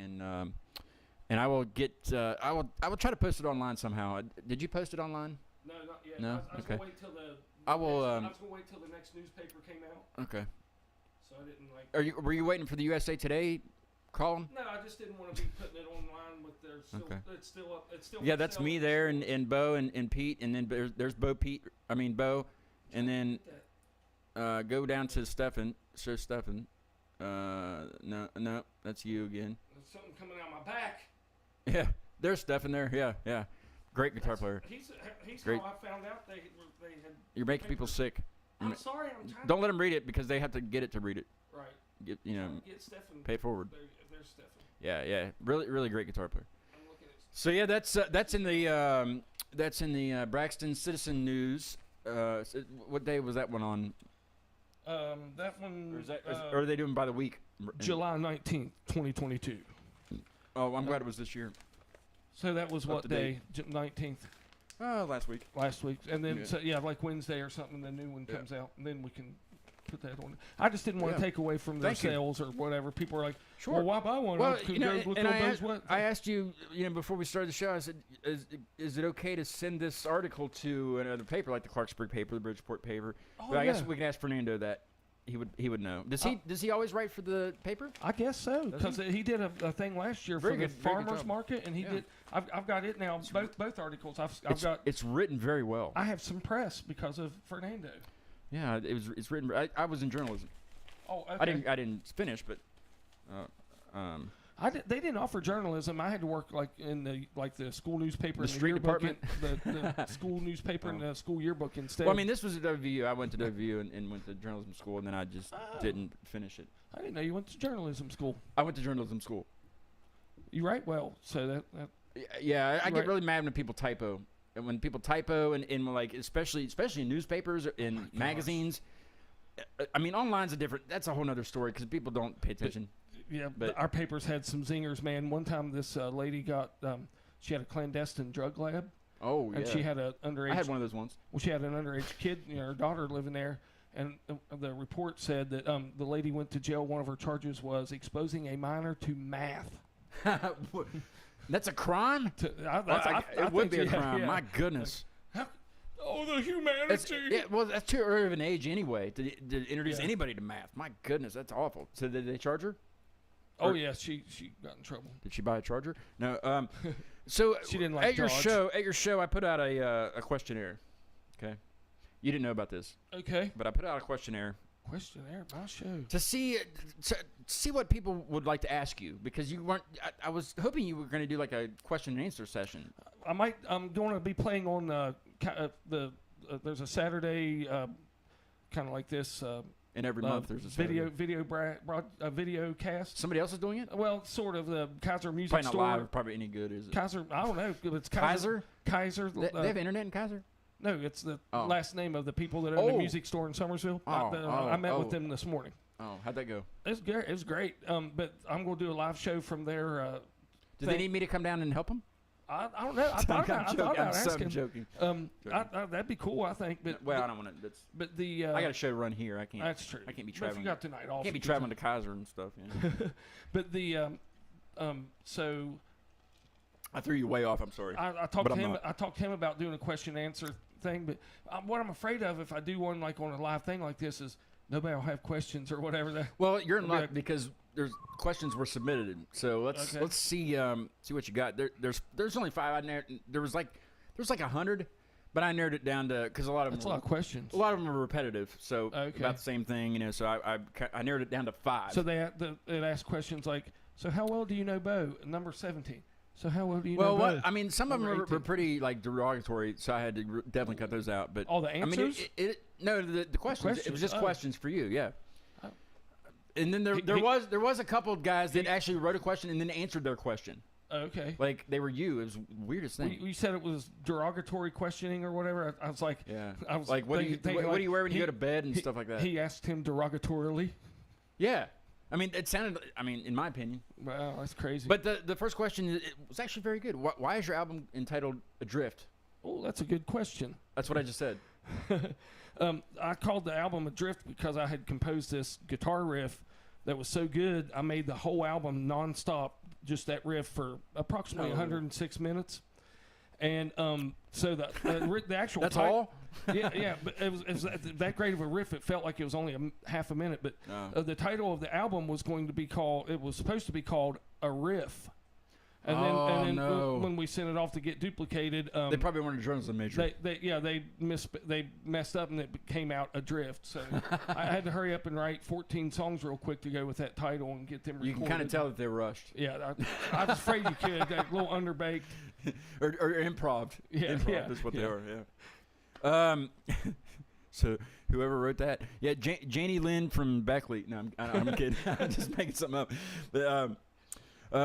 and I will get. I will try to post it online somehow. Did you post it online? no, not yet. No? I was Okay. going to wait till the. I will, I was going to wait till the next newspaper came out, Okay. so I didn't like. Were you waiting for the USA Today column? No, I just didn't want to be putting it online with their. Still, Okay. It's still up. It's still. Yeah, for that's sale. me there, and Bo and Pete, and then there's Bo Bo, and then go down to Stefan. Show Stefan. No, that's you again. There's something coming out my back. Yeah, there's Stefan there. Yeah. Great guitar player. He's Great. how I found out they had. You're making people sick. I'm sorry, I'm trying. Don't let them read it because they have to get it to read it. Right. Get Get Stefan. pay it forward. There's Stefan. Yeah. Really great guitar player. I'm looking at. So yeah, that's in the Braxton Citizen News. What day was that one on? That one. Or, or are they doing by the week? July 19th, 2022. Oh, I'm glad it was this year. So that was Up what to day? 19th Last week. last week, and then Yeah. so yeah, like Wednesday or something, the new one Yeah. comes out, and then we can put that on. I just didn't want Yeah. to take away from their Thank you. sales or whatever. People are like, Sure. well, why buy one? Well, Let's you know, go look and on I, those what? I asked you, before we started the show, I said, is it okay to send this article to another paper, like the Clarksburg paper, the Bridgeport paper? Oh, But I guess yeah. we can ask Fernando that. He would know. Does he always write for the paper? I guess so, Does because he did a thing last year Very for the good, very good farmers job. market, and he Yeah. did. I've got it now. Both articles. I've got. It's written very well. I have some press because of Fernando. Yeah, it's written. I was in journalism. Oh, okay. I didn't finish, but They didn't offer journalism. I had to work like in the school newspaper, The and street yearbook department? the school newspaper and the school yearbook instead. well, I mean, this was at WVU. I went to WVU and went to journalism school, and then I just didn't finish it. I didn't know you went to journalism school. I went to journalism school. You write well, so that Yeah, I get Right. really mad when people typo. And when people typo, and like especially in newspapers or in magazines. I mean, online's a different. That's a whole other story because people don't pay attention. yeah. But- Our papers had some zingers, man. One time, this lady got she had a clandestine drug lab, Oh yeah. and she had a underage. I had one of those once. Well, she had an underage kid, her daughter living there, and the report said that the lady went to jail. One of her charges was exposing a minor to math. That's a crime. It would be a crime. My goodness. Oh, the humanity. Well, that's too early of an age anyway to introduce Yeah. anybody to math. My goodness, that's awful. So did they charge her? Oh or- yeah, she got in trouble. Did she buy a charger? No. So She didn't like at your Dodge. show, I put out a questionnaire. Okay. You didn't know about this, Okay. but I put out a questionnaire Questionnaire, my show. to see what people would like to ask you because you weren't. I was hoping you were going to do like a question and answer session. I'm going to be playing on there's a Saturday kind of like this And every month there's a Saturday. video cast. Somebody else is doing it. Well, sort of the Kaiser Music Probably not Store. live. Probably any good, is it? Kaiser, I don't know. It's Kaiser? Kaiser. They have internet in Kaiser. No, it's the Oh. last name of the people that own the Oh. music store in Somersville. Oh, I met with oh. them this morning. Oh, how'd that go? It was great. It was great. But I'm going to do a live show from there. Do they need me to come down and help them? I don't know. I thought about asking. I'm joking. That'd be cool, I think. But Well, I don't want to. but the I got a show to run here. I can't. that's true. I can't be But if traveling. you got tonight off, Can't be you can traveling to Kaiser and stuff. Yeah. But the so I threw you way off. I'm sorry. I talked But to I'm him. not. I talked to him about doing a question and answer thing. But what I'm afraid of if I do one like on a live thing like this is nobody will have questions or whatever. That Well, you're in I'll be luck like- because there's questions were submitted. So let's Okay. see what you got. There's only 5. There was like 100, but I narrowed it down to because a lot of that's a them lot of questions. a lot of them are repetitive. So Okay. about the same thing, you know. So I narrowed it down to 5. So they ask questions like, so how well do you know Bo? Number 17. So how well do you well, know Bo? I mean, some of them Number were 18. pretty like derogatory, so I had to definitely cut those out. But All the I mean, answers? no, the questions. It was Questions, just oh. questions for you, yeah. Oh. And then there He- was a couple of guys that actually wrote a question and then answered their question. Okay. Like they were you. It was the weirdest thing. You said it was derogatory questioning or whatever. I was like, Yeah. I was Like what do thinking you what do you wear when you he- go to bed and he- stuff like that? He asked him derogatorily. Yeah. I mean, it sounded. I mean, in my opinion. Wow, that's crazy. But the first question it was actually very good. Why is your album entitled Adrift? oh, that's a good question. That's what I just said. I called the album Adrift because I had composed this guitar riff that was so good. I made the whole album nonstop, just that riff for approximately Oh. 106 minutes. And so the actual That's tit- all. yeah, but it was that great of a riff. It felt like it was only half a minute. But Oh. the title of the album was going to be called. It was supposed to be called A Riff. And Oh, then no. when we sent it off to get duplicated, They probably wanted drums in major. they messed up and it came out Adrift. So I had to hurry up and write 14 songs real quick to go with that title and get them recorded. You can kind of tell that they were rushed Yeah, I was afraid you could. That little underbaked. or improv. Yeah, Improv yeah, is what they yeah. are. Yeah. So whoever wrote that, yeah, Janie Lynn from Beckley. No, I'm kidding. I'm just making something up. But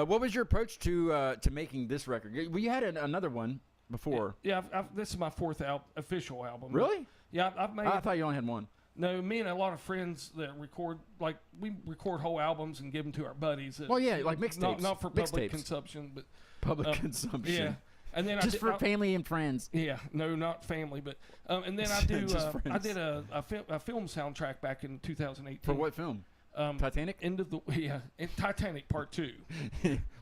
what was your approach to making this record? Well, you had another one before. Yeah, this is my fourth official album. Really? Yeah, I've made. I thought you only had one. No, me and a lot of friends that record, like we record whole albums and give them to our buddies. Well, yeah, like mixtapes. Not for public Mixtapes. consumption, but Public consumption. yeah. And then Just for family and friends. Yeah, no, not family, but and then I do. Just I friends. did a film soundtrack back in 2018 For what film? Titanic? End of the Titanic Part 2.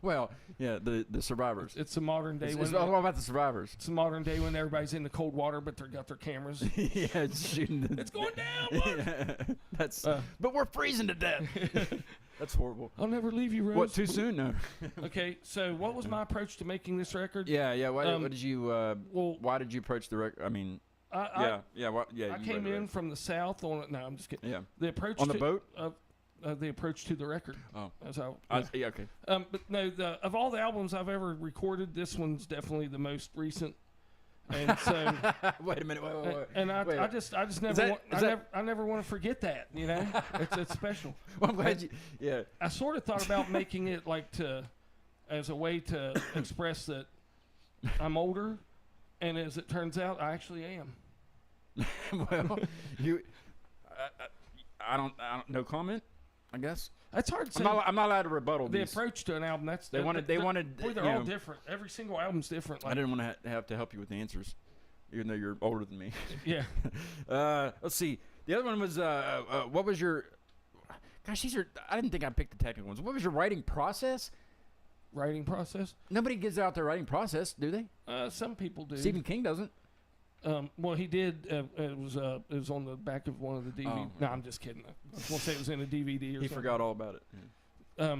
Well, yeah, the survivors. It's a modern day It's when all about the survivors. it's a modern day when everybody's in the cold water, but they've got their cameras. Yeah, it's shooting. It's going down. Look! Yeah, that's. Uh, but we're freezing to death. That's horrible. I'll never leave you, Rose. What? Too soon? No. Okay, so what was my approach to making this record? Yeah, yeah. Why, Um, what did you? Well, Why did you approach the record? I mean, I yeah. What? Yeah. I you came read in it. from the south on it. No, I'm just kidding. Yeah. The approach On the to, boat. The approach to the record. Oh. That's how. Yeah. Okay. But no, of all the albums I've ever recorded, this one's definitely the most recent. And so, Wait a minute. Wait. and I Wait. just never, that- want, is that- I never want to forget that. You know, it's special. Well, I'm glad you. Yeah. I sort of thought about making it like as a way to express that I'm older, and as it turns out, I actually am. Well, you. I don't. No comment. I guess. That's hard to say. I'm not allowed to rebuttal The these. approach to an album, They wanted. Boy, they're you all know, different. Every single album's different. I Like, didn't want to have to help you with the answers, even though you're older than me. yeah. Let's see. The other one was what was your? Gosh, these are. I didn't think I picked the technical ones. What was your writing process? Writing process. Nobody gives out their writing process, do they? Some people do. Stephen King doesn't. Well, he did. It was on the back of one of the DVDs. Oh. No, I'm just kidding. I was going to say it was in a DVD or He something. forgot all about it. Yeah.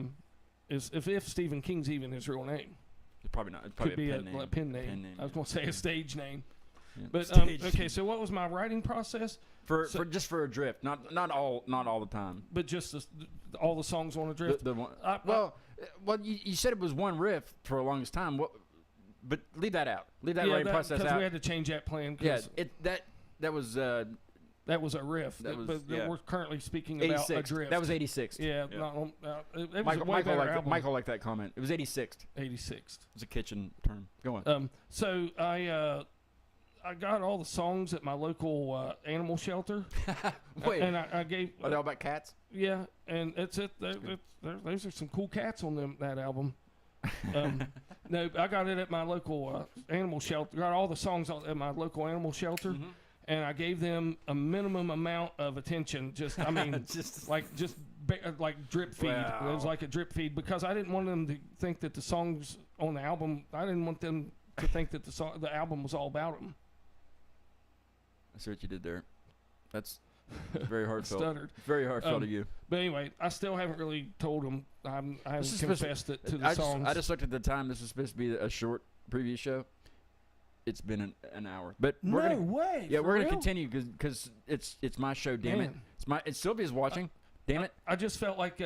If Stephen King's even his real name. It's probably not. It's probably Could be a a pen name. pen name. Pen name, I was yeah. going to say a stage name. Yeah. But Stage okay, name. so what was my writing process? for so- just for a drift, not all the time. But just all the songs on a drift. The one, I- well, you said it was one riff for the longest time. What? But leave that out. Leave that writing process because out. we had to change that plan. Yeah, 'cause that was that was a riff. that was- but yeah. we're currently speaking about a 86. drift. That was 86. Yeah, Yeah. not, it was Michael, a way better album. Michael liked that comment. It was 86. 86. It was a kitchen term. Go on. So I got all the songs at my local animal shelter. Wait, And I gave. are they all about cats? Yeah, and it's it. Those are some cool cats on that album. No, I got it at my local animal shelter. Got all the songs at my local animal shelter, and I gave them a minimum amount of attention. Just, I mean, like drip feed. Wow. It was like a drip feed because I didn't want them to think that the songs on the album. I didn't want them to think that the album was all about them. I see what you did there. That's very heartfelt. Stuttered. Very heartfelt of you. But anyway, I still haven't really told them. I haven't confessed it to the I songs. just looked at the time. This was supposed to be a short preview show. It's been an hour, but we're gonna, way. yeah, for we're gonna real? continue because it's my show. Damn it, Man. it's Sylvia's watching. Damn it. I just felt like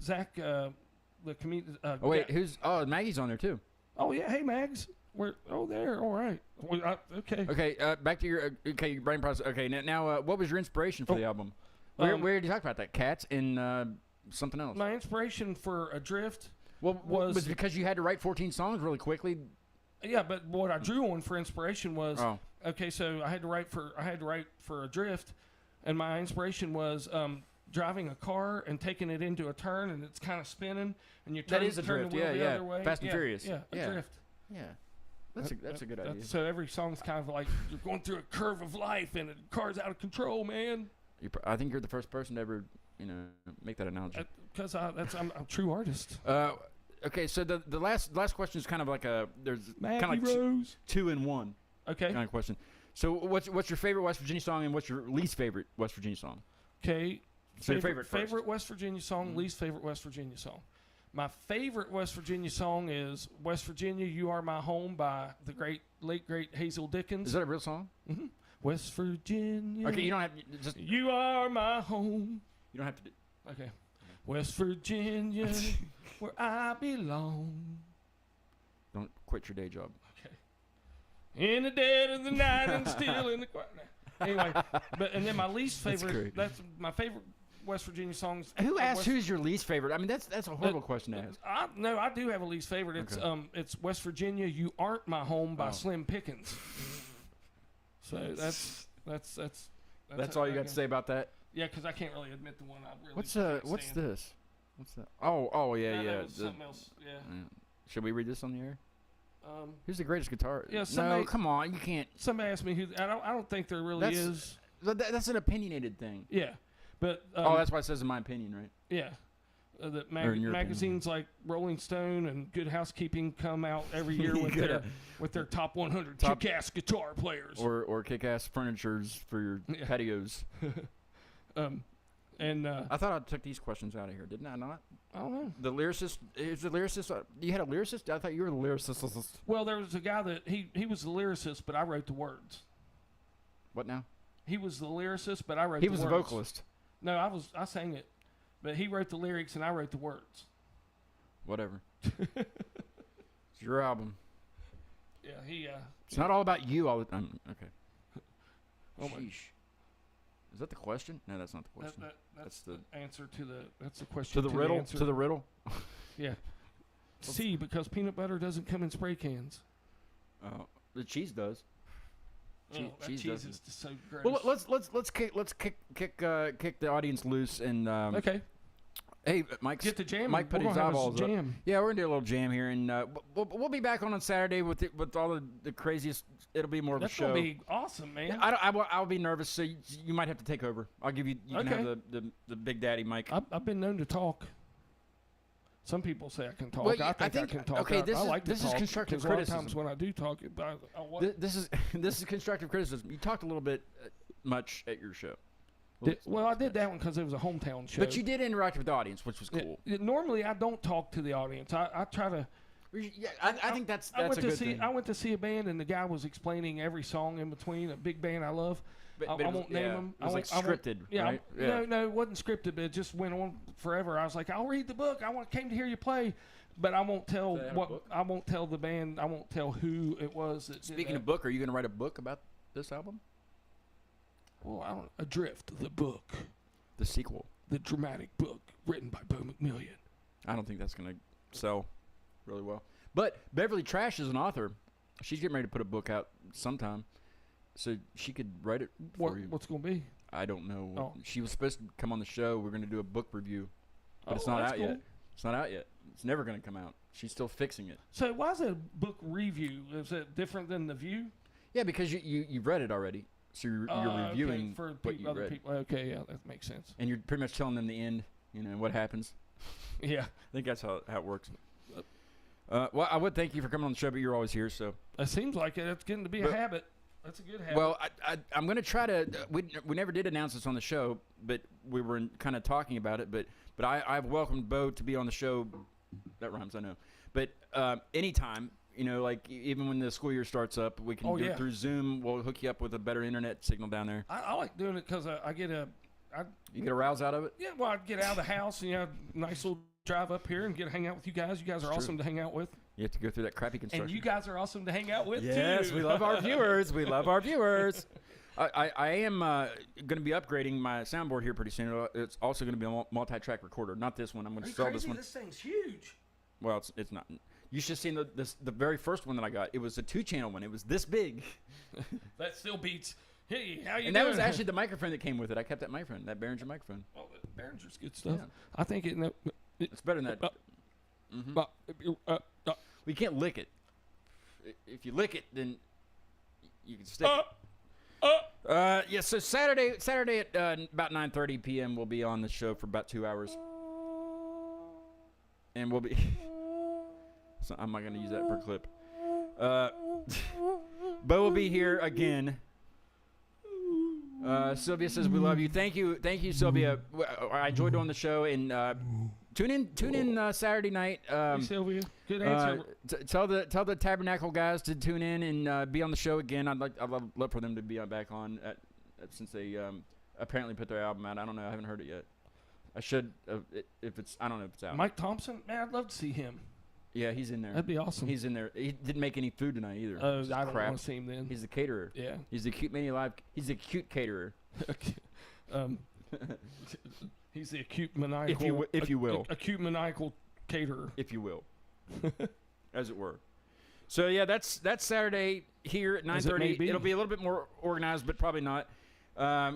Zach, the comedian. Oh wait, Maggie's on there too. Oh yeah, hey Mags. There. All right. Okay. Okay, back to your your brain process. Okay, now what was your inspiration for the album? We already talked about that. Cats and something else. My inspiration for Adrift. Was because you had to write 14 songs really quickly. Yeah, but what I drew on for inspiration was Oh. okay. So I had to write for Adrift, and my inspiration was driving a car and taking it into a turn, and it's kind of spinning, and you turn, That is a turn drift. the wheel Yeah, the yeah. other way. Fast and Furious. Yeah, Yeah. Adrift. Yeah, that's a good idea. So every song's kind of like you're going through a curve of life, and the car's out of control, man. I think you're the first person to ever make that analogy. Because I'm a true artist. Okay, so the last question is kind of like there's Maggie kind of like Rose. two in one Okay. kind of question. So what's your favorite West Virginia song and what's your least favorite West Virginia song? Okay. So your favorite first. Favorite West Virginia song, least favorite West Virginia song. My favorite West Virginia song is "West Virginia, You Are My Home" by the late great Hazel Dickens. Is that a real song? Mm-hmm. West Virginia. Okay, you don't have just You are my home. you don't have to. Okay. West Virginia, where I belong. Don't quit your day job. In the dead of the night and still in the quiet. Anyway, and then my least That's favorite. great. That's my favorite West Virginia songs. Who asked West- who's your least favorite? I mean, that's a horrible question to ask. No, I do have a least favorite. It's Okay. It's West Virginia, You Aren't My Home by Oh. Slim Pickens. So that's That's all you got to say about that. Yeah, because I can't really admit the one I really. What's can't what's stand. this? What's that? Oh yeah, No, yeah. that was something else. Yeah. Should we read this on the air? Um, Who's the greatest guitar? Yeah, no, somebody- come on, you can't. somebody asked me who. I don't think there really That's- is. That's an opinionated thing. Yeah, but That's why it says in my opinion, right? yeah. The Or in your magazines like Rolling Stone and Good Housekeeping come out every year with their top 100 Top- kick-ass guitar players. Or kick-ass furnitures for your Yeah. patios. And I thought I took these questions out of here, didn't I not? I don't know. The lyricist is the lyricist. You had a lyricist? I thought you were the lyricist. Well, there was a guy that he was the lyricist, but I wrote the words. What now? He was the lyricist, but I wrote. He the was the words. vocalist. No, I sang it, but he wrote the lyrics and I wrote the words. Whatever. It's your album. Yeah, he. It's not all about you all the time. Okay. Oh my. Sheesh. Is that the question? No, that's not the question. That's the answer to the. That's the question. to the riddle. answer. To the riddle. Yeah. C, because peanut butter doesn't come in spray cans. The cheese does. That cheese cheese doesn't. is just so gross. Well, let's kick the audience loose and okay. Hey, Mike's Get the jam. Mike put We're his gonna have a eyeballs up. jam. Yeah, we're gonna do a little jam here, and we'll be back on Saturday with all the craziest. It'll be more of That's a show. gonna be awesome, man. Yeah, I'll be nervous, so you might have to take over. I'll give you. You can Okay. have the big daddy Mike. I've been known to talk. Some people say I can talk. Well, I think I can talk. okay, I like to this is talk, constructive 'cause a lot of criticism. times when I do talk, This is this is constructive criticism. You talked a little bit much at your show. well, I did that one because it was a hometown show. But you did interact with the audience, which was cool. Normally, I don't talk to the audience. I try to. Yeah, I think that's I went a to good see. thing. I went to see a band, and the guy was explaining every song in between. A big band I love. But I it was- won't name yeah, them. It was like I won't- scripted, Yeah, right? No, it wasn't scripted, but it just went on forever. I was like, I'll read the book. Came to hear you play, but I won't tell They have a what. book? I won't tell the band. I won't tell who it was. That did Speaking that. of book, are you going to write a book about this album? Well, I don't. Adrift, the book, The sequel? the dramatic book written by Bo McMillian. I don't think that's going to sell really well. But Beverly Trash is an author. She's getting ready to put a book out sometime. so she could write it for you. What's going to be? I don't know. Oh. She was supposed to come on the show. We're going to do a book review, but it's Oh, not that's out cool. yet. It's not out yet. It's never going to come out. She's still fixing it. So why is it a book review? Is it different than the view? Yeah, because you've read it already, so you're reviewing okay, for what you other read, people. Okay, yeah, that makes sense. and you're pretty much telling them the end. You know what happens. Yeah, I think that's how it works. Well, I would thank you for coming on the show, but you're always here, so. it seems like it's getting to be a But- habit. That's a good habit. Well, I'm going to try to. We never did announce this on the show, but we were kind of talking about it. But I've welcomed Bo to be on the show. That rhymes, I know. But anytime, you know, like even when the school year starts up, we can do it through Zoom. We'll hook you up with a better internet signal down there. I like doing it because I get You get a rouse out of it. yeah. Well, I get out of the house and nice little drive up here and get to hang out with you guys. You guys are awesome to hang out with, You have to go through that crappy construction. and you guys are awesome to hang out with Yes, too. we love our viewers. We love our viewers. I am going to be upgrading my soundboard here pretty soon. It's also going to be a multi-track recorder. Not this one. I'm going Are to you sell crazy? this one. This thing's huge. Well, it's not. You should have seen the very first one that I got. It was a 2-channel one. It was this big. That still beats. Hey, how you And doing? that was actually the microphone that came with it. I kept that microphone, that Behringer microphone. Oh, Behringer's good stuff. Yeah. I think it. It's better than that. We can't lick it. If you lick it, then you can stick it. Yeah, so Saturday at about 9:30 p.m. we'll be on the show for about 2 hours. And we'll be... So I'm not going to use that per clip. Bo will be here again. Sylvia says we love you. Thank you, Sylvia. I enjoyed doing the show, and tune in Saturday night. Hey, Sylvia, good answer. Tell the Tabernacle guys to tune in and be on the show again. I'd love for them to be back on since they apparently put their album out. I don't know. I haven't heard it yet. I should if it's. I don't know if it's out. Mike Thompson, man, I'd love to see him. Yeah, he's in there. That'd be awesome. He's in there. He didn't make any food tonight either. I It's don't crap. want to see him then. He's the caterer. Yeah. He's the Cute Mania Live. He's the cute caterer. He's the acute maniacal. If you will. Acute maniacal caterer. If you will, as it were. So yeah, that's Saturday here at 9:30. It'll be a little bit more organized, but probably not.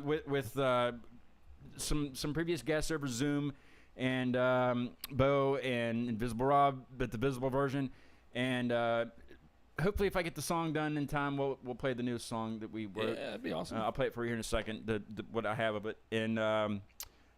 With some previous guests over Zoom, and Bo and Invisible Rob, but the visible version, and hopefully if I get the song done in time, we'll play the newest song that we wrote. Yeah, that'd be awesome. I'll play it for you here in a second. What I have of it, and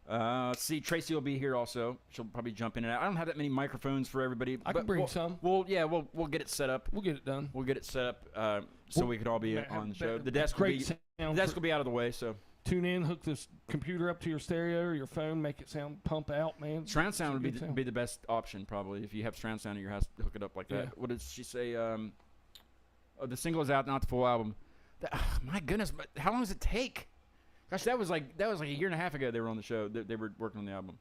let's see, Tracy will be here also. She'll probably jump in and out. I don't have that many microphones for everybody. I can bring some. We'll get it set up. We'll get it done. We'll get it set up so we can all be on the show. The desk will be out of the way. So tune in, hook this computer up to your stereo or your phone, make it pump out, man. surround sound It's a would good be the best option probably if you have surround sound in your house. Hook it up like that. Yeah. What did she say? The single is out, not the full album. My goodness, but how long does it take? Gosh, that was like a year and a half ago. They were on the show. They were working on the album.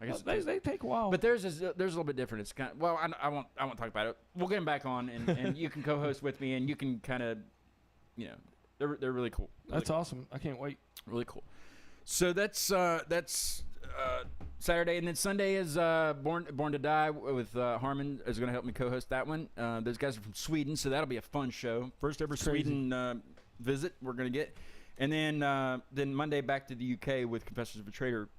I guess They take a while. but theirs is a little bit different. It's kind of, well, I won't talk about it. We'll get them back on, and you can co-host with me, and you can kind of, they're really cool. That's awesome. I can't wait. Really cool. So that's Saturday, and then Sunday is Born to Die with Harmon is going to help me co-host that one. Those guys are from Sweden, so that'll be a fun show. First ever Crazy. Sweden visit we're going to get, and then Monday back to the UK with Confessions of a Traitor.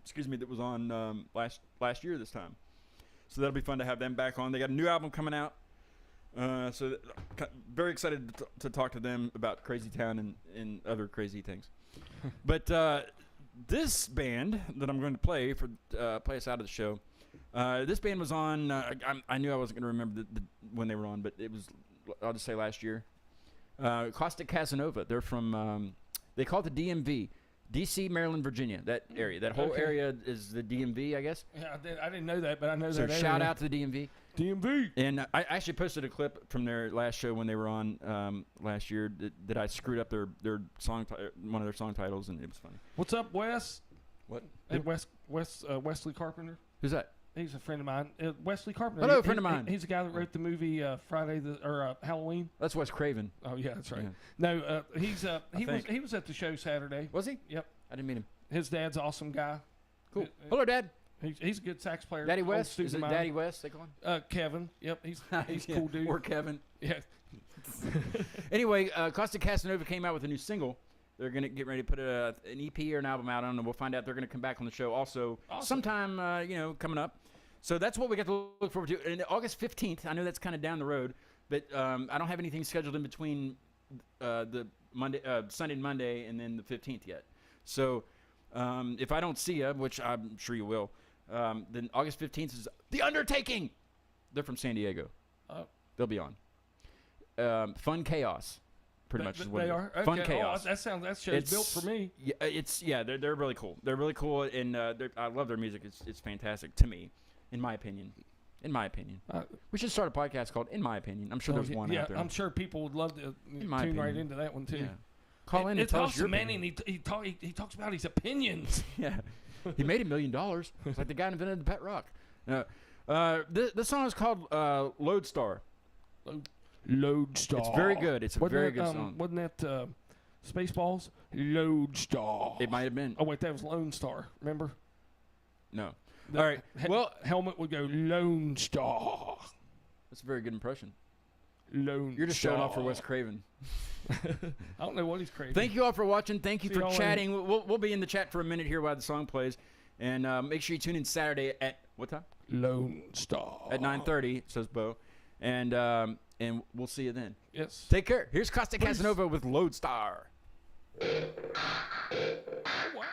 Excuse me, that was on last year this time. So that'll be fun to have them back on. They got a new album coming out. Very excited to talk to them about Crazy Town and other crazy things. But this band that I'm going to play us out of the show, this band was on. I knew I wasn't going to remember when they were on, but it was. I'll just say last year. Caustic Casanova. They're from. They call it the DMV. D.C., Maryland, Virginia, that area. That whole area is the DMV, I guess. Yeah, I didn't know that, but I know So that. shout out to the DMV. DMV. And I actually posted a clip from their last show when they were on last year that I screwed up their song, one of their song titles, and it was funny. What's up, Wes? What? Hey, Wesley Carpenter. Who's that? He's a friend of mine. Wesley Carpenter. Hello, friend of mine. He's the guy that wrote the movie Halloween. That's Wes Craven. Oh yeah, that's right. Yeah. No, he think. was at the show Saturday. Was he? Yep. I didn't meet him. His dad's an awesome guy. Cool. Hello, Dad. He's a good sax player. Daddy old West. student Is it of mine. Daddy West they call him? Kevin. Yep. He's a Yeah. cool dude. Or Kevin. Yeah. Anyway, Costa Casanova came out with a new single. They're going to get ready to put an EP or an album out on it. We'll find out. They're going to come back on the show also sometime, coming up. So that's what we got to look forward to. And August 15th, I know that's kind of down the road, but I don't have anything scheduled in between the Sunday and Monday and then the 15th yet. So if I don't see you, which I'm sure you will, then August 15th is The Undertaking. They're from San Diego. They'll be on. Fun Chaos. Pretty much is what they it is. are. Okay. Fun Chaos. That show's built for me. Yeah, they're really cool. They're really cool, and I love their music. It's fantastic to me, in my opinion. We should start a podcast called "In My Opinion." I'm sure there's one out there. I'm sure people would love to tune right into that one too. Yeah. Call in and it's tell us your awesome, man. opinion. And he talks about his opinions. Yeah, he made $1 million. It's like the guy invented the pet rock. This song is called "Lodestar." Lodestar. It's very good. It's a very good song. Wasn't that Spaceballs? Lodestar. It might have been. Oh wait, that was Lone Star. Remember? No. All right. Well, helmet would go Lone Star. That's a very good impression. Lone. You're just showing off for Wes Craven. I don't know what he's craving. Thank you all for watching. Thank you See for y'all chatting. We'll be in the chat for a minute here while the song plays, and make sure you tune in Saturday at what time? Lone Star At 9:30, says Bo, and we'll see you then. Yes. Take care. Here's Costa Casanova with Lodestar. Wow.